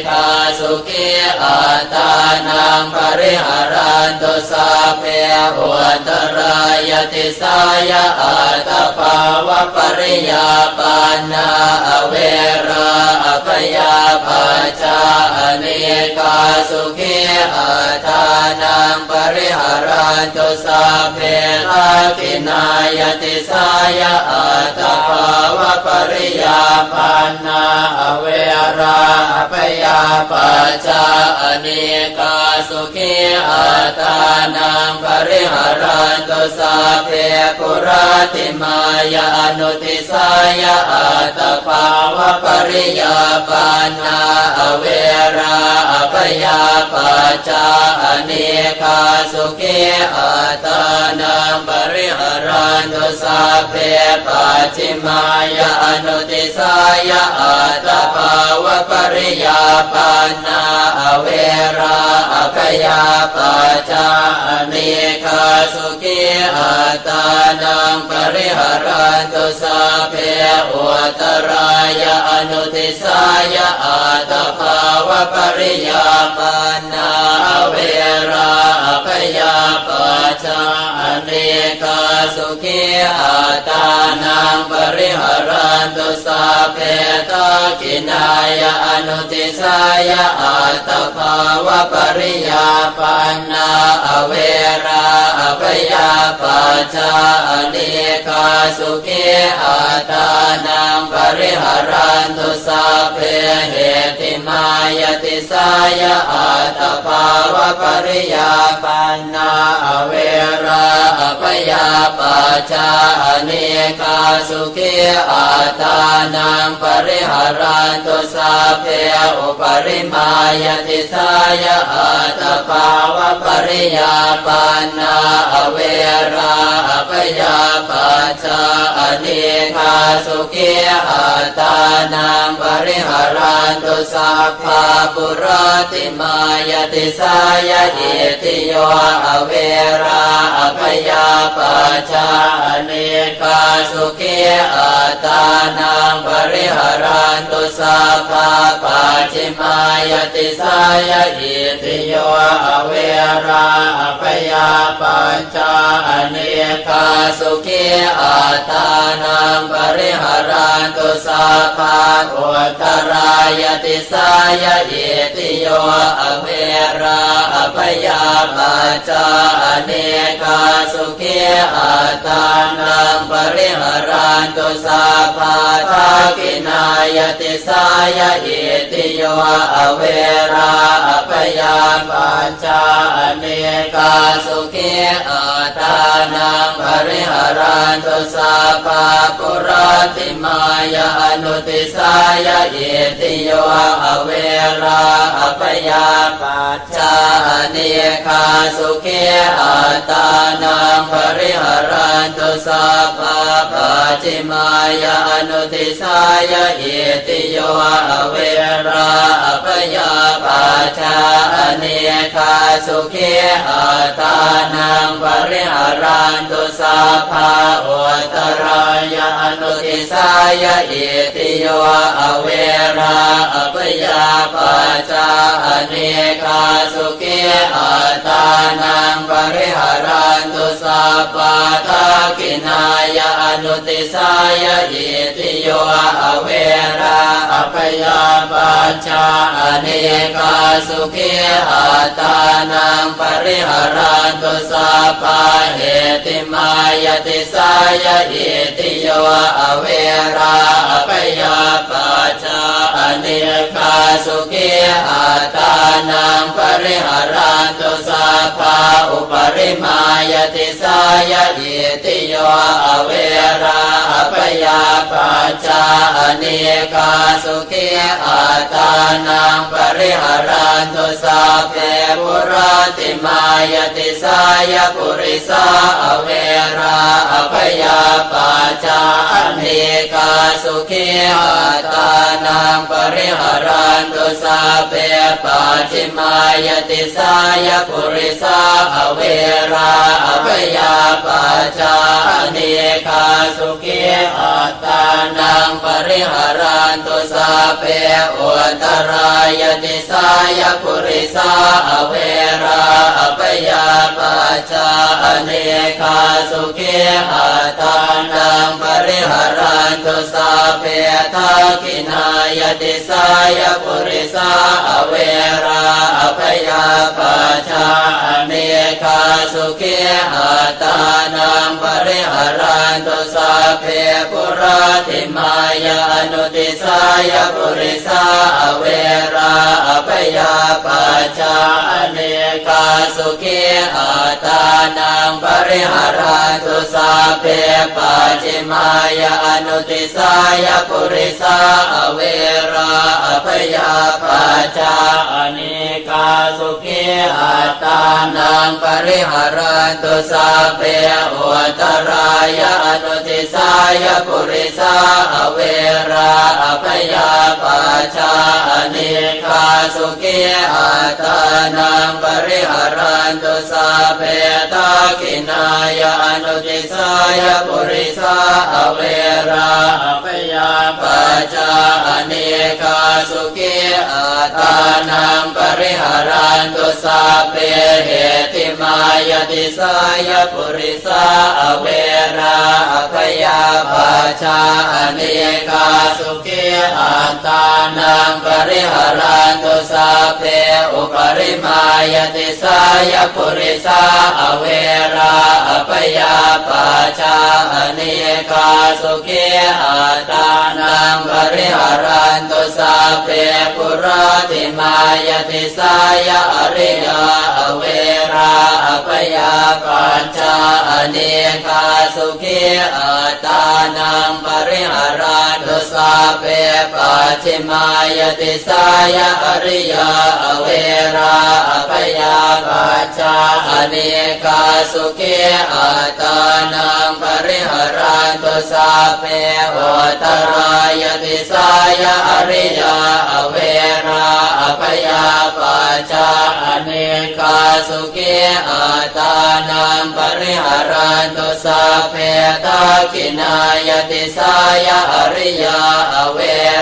กาสุขีอัตานังปริหารันตุสัพเพอุตรายติสายะอัตภาวะปริยาปานาเวราพยาปัจจาเนกาสุขีอัตานังปริหารันตุสัพเพทักขินายติสายะอัตภาวะปริยาปานาเวราพยาปัจจาเนกาสุขีอัตานังปริหารันตุสัพเพปุราติมายานุติสายะอัตภาวะปริยาปานาเวราพยาปัจจาเนกาสุขีอัตานังปริหารันตุสัพเพปัจฉิมายานุติสายะอัตภาวะปริยาปานาเวราพยาปัจจาเนกาสุขีอัตานังปริหารันตุสัพเพอุตรายานุติสายะอัตภาวะปริยาปานาเวราพยาปัจจาเนกาสุขีอัตานังปริหารันตุสัพเพทักขินายานุติสายะอัตภาวะปริยาปานาเวราพยาปัจจาเนกาสุขีอัตานังปริหารันตุสัพเพเหติมายติสายะอัตภาวะปริยาปานาเวราพยาปัจจาเนกาสุขีอัตานังปริหารันตุสัพเพอุปริมายติสายะอัตภาวะปริยาปานาเวราพยาปัจจาเนกาสุขีอัตานังปริหารันตุสัพพะปุราติมายติสายะอิติโยเวราพยาปัจจาเนกาสุขีอัตานังปริหารันตุสัพพะปัจฉิมายติสายะอิติโยเวราพยาปัจจาเนกาสุขีอัตานังปริหารันตุสัพพะอุตรายติสายะอิติโยเวราพยาปัจจาเนกาสุขีอัตานังปริหารันตุสัพพะทักขินายติสายะอิติโยเวราพยาปัจจาเนกาสุขีอัตานังปริหารันตุสัพพะปุราติมายานุติสายะอิติโยเวราพยาปัจจาเนกาสุขีอัตานังปริหารันตุสัพพะปัจฉิมายานุติสายะอิติโยเวราพยาปัจจาเนกาสุขีอัตานังปริหารันตุสัพพะอุตรายานุติสายะอิติโยเวราพยาปัจจาเนกาสุขีอัตานังปริหารันตุสัพพะทักขินายานุติสายะอิติโยเวราพยาปัจจาเนกาสุขีอัตานังปริหารันตุสัพพะเหติมายติสายะอิติโยเวราพยาปัจจาเนกาสุขีอัตานังปริหารันตุสัพพะอุปริมายติสายะอิติโยเวราพ ยาปัจจาอเนกาสุขีอัตตานังปริหารันตุสัพเพปุราติมายติสายปุริสาอเวราอภยาปัจจาอเนกาสุขีอัตตานังปริหารันตุสัพเพปัจฉิมายติสายปุริสาอเวราอภยาปัจจาอเนกาสุขีอัตตานังปริหารันตุสัพเพอุตรายติสายปุริสาอเวราอภยาปัจจาอเนกาสุขีอัตตานังปริหารันตุสัพเพทักขินายติสายปุริสาอเวราอภยาปัจจาอเนกาสุขีอัตตานังปริหารันตุสัพเพปุราติมายานุติสายปุริสาอเวราอภยาปัจจาอเนกาสุขีอัตตานังปริหารันตุสัพเพปัจฉิมายานุติสายปุริสาอเวราอภยาปัจจาอเนกาสุขีอัตตานังปริหารันตุสัพเพอุตรายานุติสายปุริสาอเวราอภยาปัจจาอเนกาสุขีอัตตานังปริหารันตุสัพเพทักขินายานุติสายปุริสาอเวราอภยาปัจจาอเนกาสุขีอัตตานังปริหารันตุสัพเพเหติมายติสายปุริสาอเวราอภยาปัจจาอเนกาสุขีอัตตานังปริหารันตุสัพเพอุปริมายติสายปุริสาอเวราอภยาปัจจาอเนกาสุขีอัตตานังปริหารันตุสัพเพปุราติมายติสายอริยาอเวราอภยาปัจจาอเนกาสุขีอัตตานังปริหารันตุสัพเพปัจฉิมายติสายอริยาอเวราอภยาปัจจาอเนกาสุขีอัตตานังปริหารันตุสัพเพอุตรายติสายอริยาอเวราอภยาปัจจาอเนกาสุขีอัตตานังปริหารันตุสัพเพทักขินายติสายอริยาอเว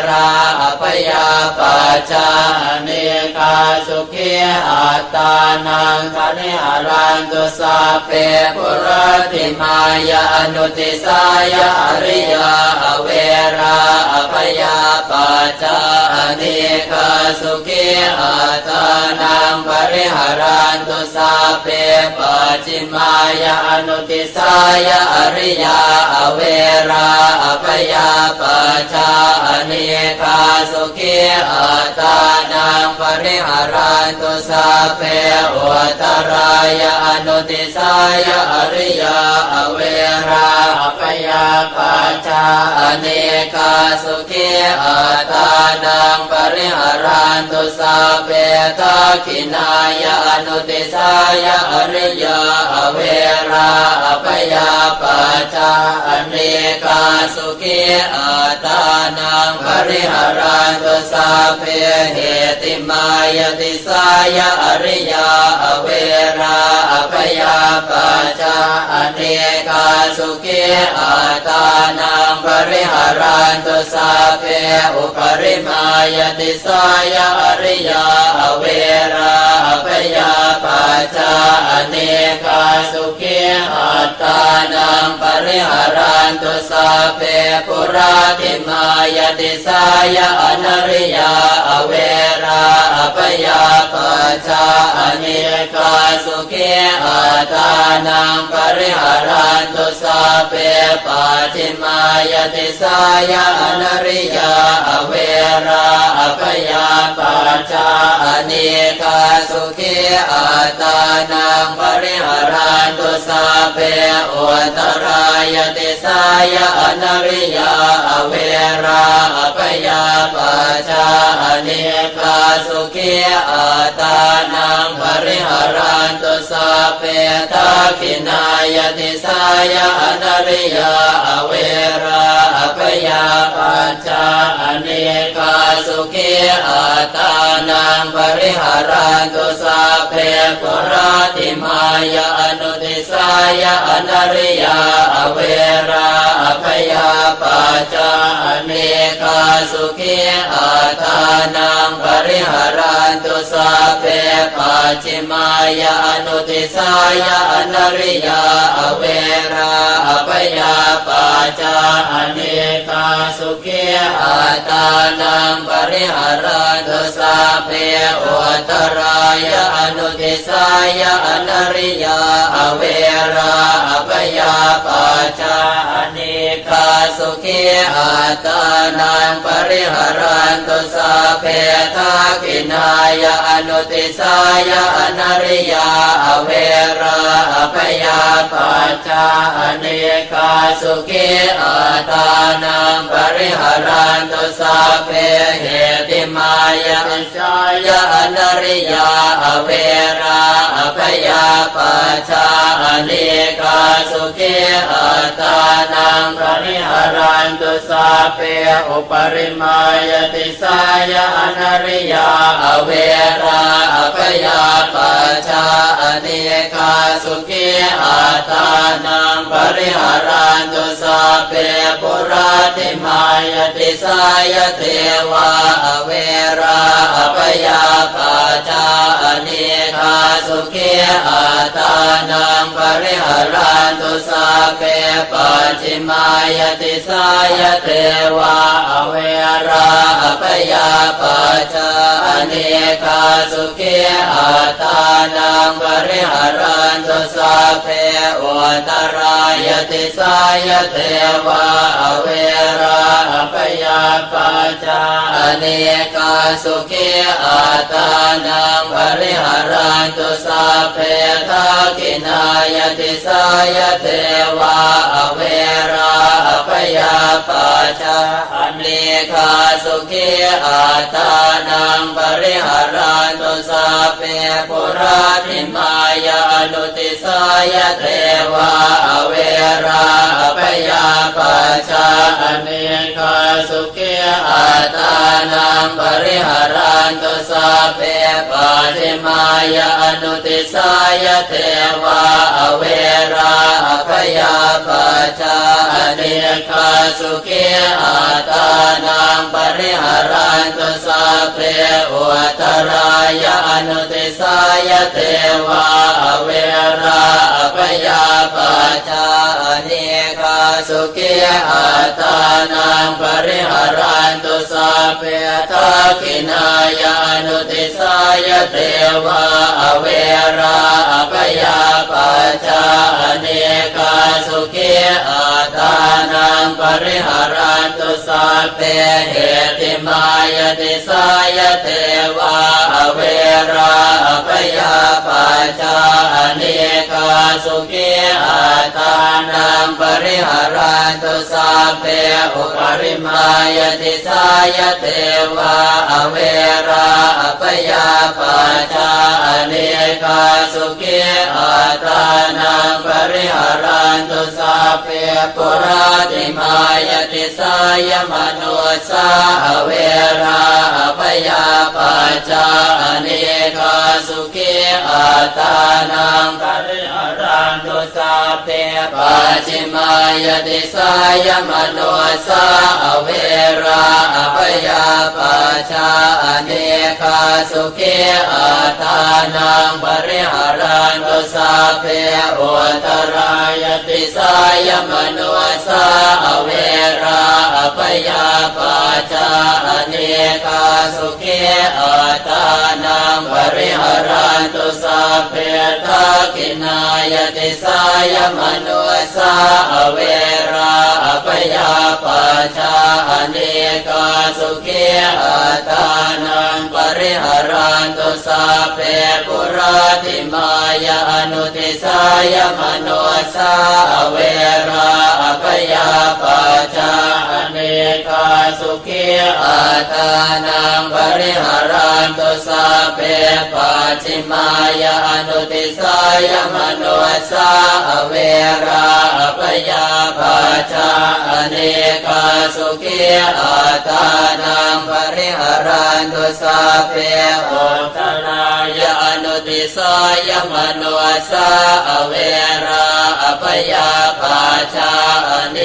ราอภยาปัจจาอเนกาสุขีอัตตานังปริหารันตุสัพเพปุราติมายานุติสายอริยาอเวราอภยาปัจจาอเนกาสุขีอัตตานังปริหารันตุสัพเพปัจฉิมายานุติสายอริยาอเวราอภยาปัจจาอเนกาสุขีอัตตานังปริหารันตุสัพเพอุตรายานุติสายอริยาอเวราอภยาปัจจาอเนกาสุขีอัตตานังปริหารันตุสัพเพทักขินายานุติสายอริยาอเวราอภยาปัจจาอเนกาสุขีอัตตานังปริหารันตุสัพเพเหติมายติสายอริยาอเวราอภยาปัจจาอเนกาสุขีอัตตานังปริหารันตุสัพเพอุปริมายติสายอริยาอเวราอภยาปัจจาอเนกาสุขีอัตตานังปริหารันตุสัพเพปุราติมายติสายอนริยาอเวราอภยาปัจจาอเนกาสุขีอัตตานังป ริหารันตุสัพเพปัจฉิมายติสายะอนาริยาอเวราอภยาปัจจาอเนกาสุขีอัตตานังปริหารันตุสัพเพอุตรายติสายะอนาริยาอเวราอภยาปัจจาอเนกาสุขีอัตตานังปริหารันตุสัพเพทักขินายติสายะอนาริยาอเวราอภยาปัจจาอเนกาสุขีอัตตานังปริหารันตุสัพเพปุราติมายาอนุติสายะอนาริยาอเวราอภยาปัจจาอเนกาสุขีอัตตานังปริหารันตุสัพเพปัจฉิมายาอนุติสายะอนาริยาอเวราอภยาปัจจาอเนกาสุขีอัตตานังปริหารันตุสัพเพอุตรายะอนุติสายะอนาริยาอเวราอภยาปัจจาอเนกาสุขีอัตตานังปริหารันตุสัพเพทักขินายะอนุติสายะอนาริยาอเวราอภยาปัจจาอเนกาสุขีอัตตานังปริหารันตุสัพเพเหติมายะสายะอนาริยาอเวราอภยาปัจจาอเนกาสุขีอัตตานังปริหารันตุสัพเพอุปริมายติสายะอนาริยาอเวราอภยาปัจจาอเนกาสุขีอัตตานังปริหารันตุสัพเพปุราติมายติสายะเทวาอเวราอภยาปัจจาอเนกาสุขีอัตตานังปริหารันตุสัพเพปัจฉิมายติสายะเทวาอเวราอภยาปัจจาอเนกาสุขีอัตตานังปริหารันตุสัพเพอุตรายติสายะเทวาอเวราอภยาปัจจาอเนกาสุขีอัตตานังปริหารันตุสัพเพทักขินายติสายะเทวาอเวราอภยาปัจจาอเนกาสุขีอัตตานังปริหารันตุสัพเพปุราติมายาอนุติสายะเทวาอเวราอภยาปัจจาอเนกาสุขีอัตตานังปริหารันตุสัพเพปัจฉิมายาอนุติสายะเทวาอเวราอภยาปัจจาอเนกาสุขีอัตตานังปริหารันตุสัพเพอุตรายะอนุติสายะเทวาอเวราอภยาปัจจาอเนกาสุขีอัตตานังปริหารันตุสัพเพทักขินายะอนุติสายะเทวาอเวราอภยาปัจจาอเนกาสุขีอัตตานังปริหารันตุสัพเพเหติมายติสายะเทวาอเวราอภยาปัจจาอเนกาสุขีอัตตานังปริหารันตุสัพเพอุปริมายติสายะเทวาอเวราอภยาปัจจาอเนกาสุขีอัตตานังปริหารันตุสัพเพปุราติมายติสายมโนสาอเวราอภยาปัจจาอเนกาสุขีอัตตานังปริหารันตุสัพเพปัจฉิมายติสายมโนสาอเวราอภยาปัจจาอเนกาสุขีอัตตานังปริหารันตุสัพเพอุตรายติสายมโนสาอเวราอภ ปยาปัจจาอเนกาสุขีอัตตานังปริหารันตุสัพเพทักขินายติสายมโนสาอเวราอปยาปัจจาอเนกาสุขีอัตตานังปริหารันตุสัพเพปุราติมายาอนุติสายมโนสาอเวราอปยาปัจจาอเนกาสุขีอัตตานังปริหารันตุสัพเพปัจฉิมายาอนุติสายมโนสาอเวราอปยาปัจจาอเนกาสุขีอัตตานังปริหารันตุสัพเพอุตตรายาอนุติสายมโนสาอเวราอปยาปัจจาอเน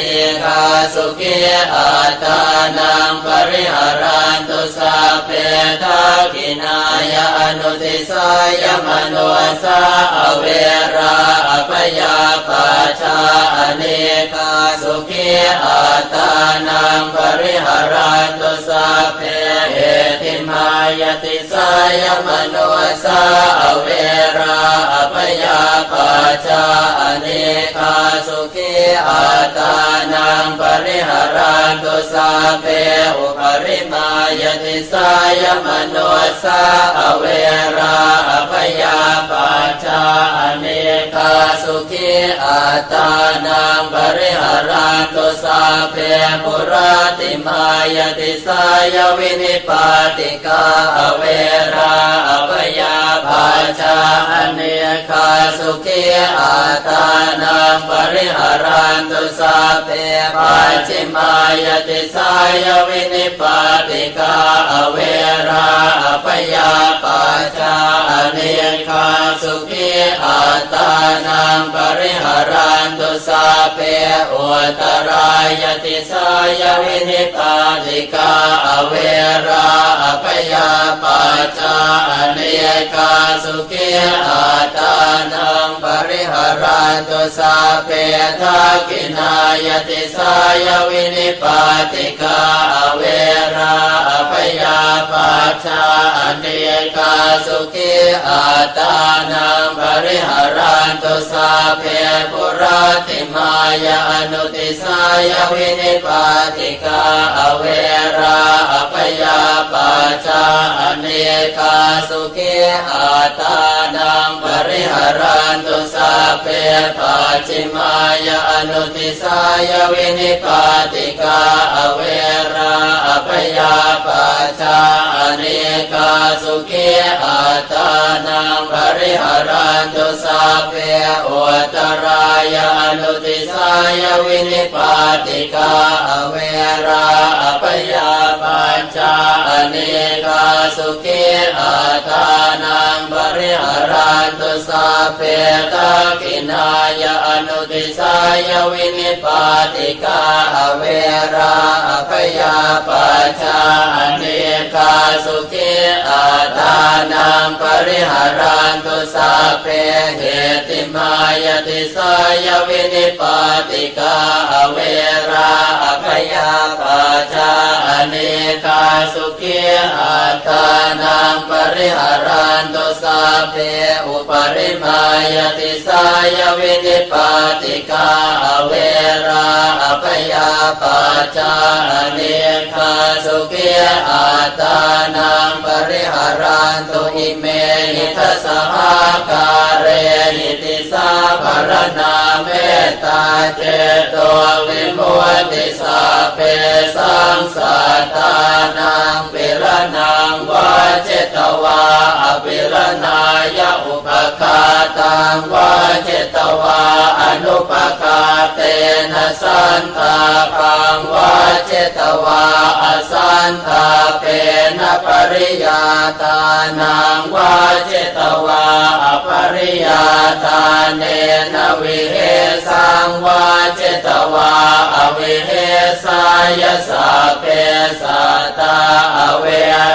กาสุขีอัตตานังปริหารันตุสัพเพทักขินายาอนุติสายมโนสาอเวราอปยาปัจจาอเนกาสุขีอัตตานังปริหารันตุสัพเพเอติมายติสายมโนสาอเวราอปยาปัจจาอเนกาสุขีอัตตานังปริหารันตุสัพเพอุปริมายติสายมโนสาอเวราอปยาปัจจาอเนกาสุขีอัตตานังปริหารันตุสัพเพปุราติมายติสายวินิปาติกาอเวราอปยาปัจจาอเนกาสุขีอัตตานังปริหารันตุสัพเพปัจฉิมายติสายวินิปาติกาอเวราอปยาปัจจาอเนกาสุขีอัตตานังปริหารันตุสัพเพอุตตรายติสายวินิปาติกาอเวราอปยาปัจจาอเนกาสุขีอัตตานังปริหารันตุสัพเพทักขินายติสายวินิปาติกาอเวราอปยาปัจจาอเนกาสุขีอัตตานังปริหารันตุสัพเพปุราติมายาอนุติสายวินิปาติกาอเวราอปยาปัจจาอเนกาสุขีอัตตานังปริหารันตุสัพเพปัจฉิมายาอนุติสายวินิปาติกาอเวราอปยาปัจจาอเนกาสุขีอัตตานังปริหารันตุสัพเพอุตตรายานุติสายวินิปาติกาอเวราอปยาปัจจาอเนกาสุขีอัตตานังปริหารันตุสัพเพทักขินายาอนุติสายวินิปาติกาอเวราอปยาปัจจาอเนกาสุขีอัตตานังปริหารันตุสัพเพเหติมายติสายวินิปาติกาอเวราอปยาปัจจาอเนกาสุขีอัตตานังปริหารันตุสัพเพอุปริมายติสายวินิปาติกาอเวราอปยาปัจจาอเนกาสุขีอัตตานังปริหารันตุอิเมหิทัสสหกาเรหิติสาภรณาเมตตาเจโตวิมุตติสัพเพสังสัตตานังปิรนังวาเจตวาอปิรนายะอุปคาตังวาเจตวาอนุปคาเตนะสันตาปังวาเจตวาอสันตาเปนะปริยาตานังวาเจตวาอปริยาตาเนนะวิเหสังวาเจตวาอวิเหสายสัพเพสัตตาอเว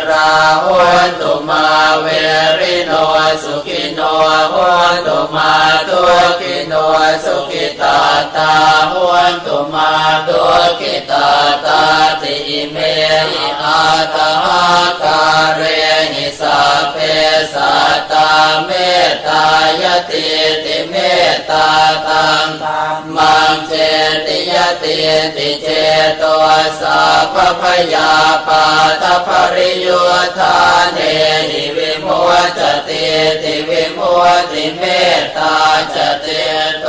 ราหุนตุมาเวริโนสุขิโนหุนตุมาตุกิโนสุขิตาตาหุนตุมาตุกิตาตา ตหาการเรหิสัพเพสัตตาเมตตายติติเมตตาตังมังเจติยติติเจโตสัพพยาปาตภริโยธาเนหิวิโมจติติวิโมติเมตตาจเตโต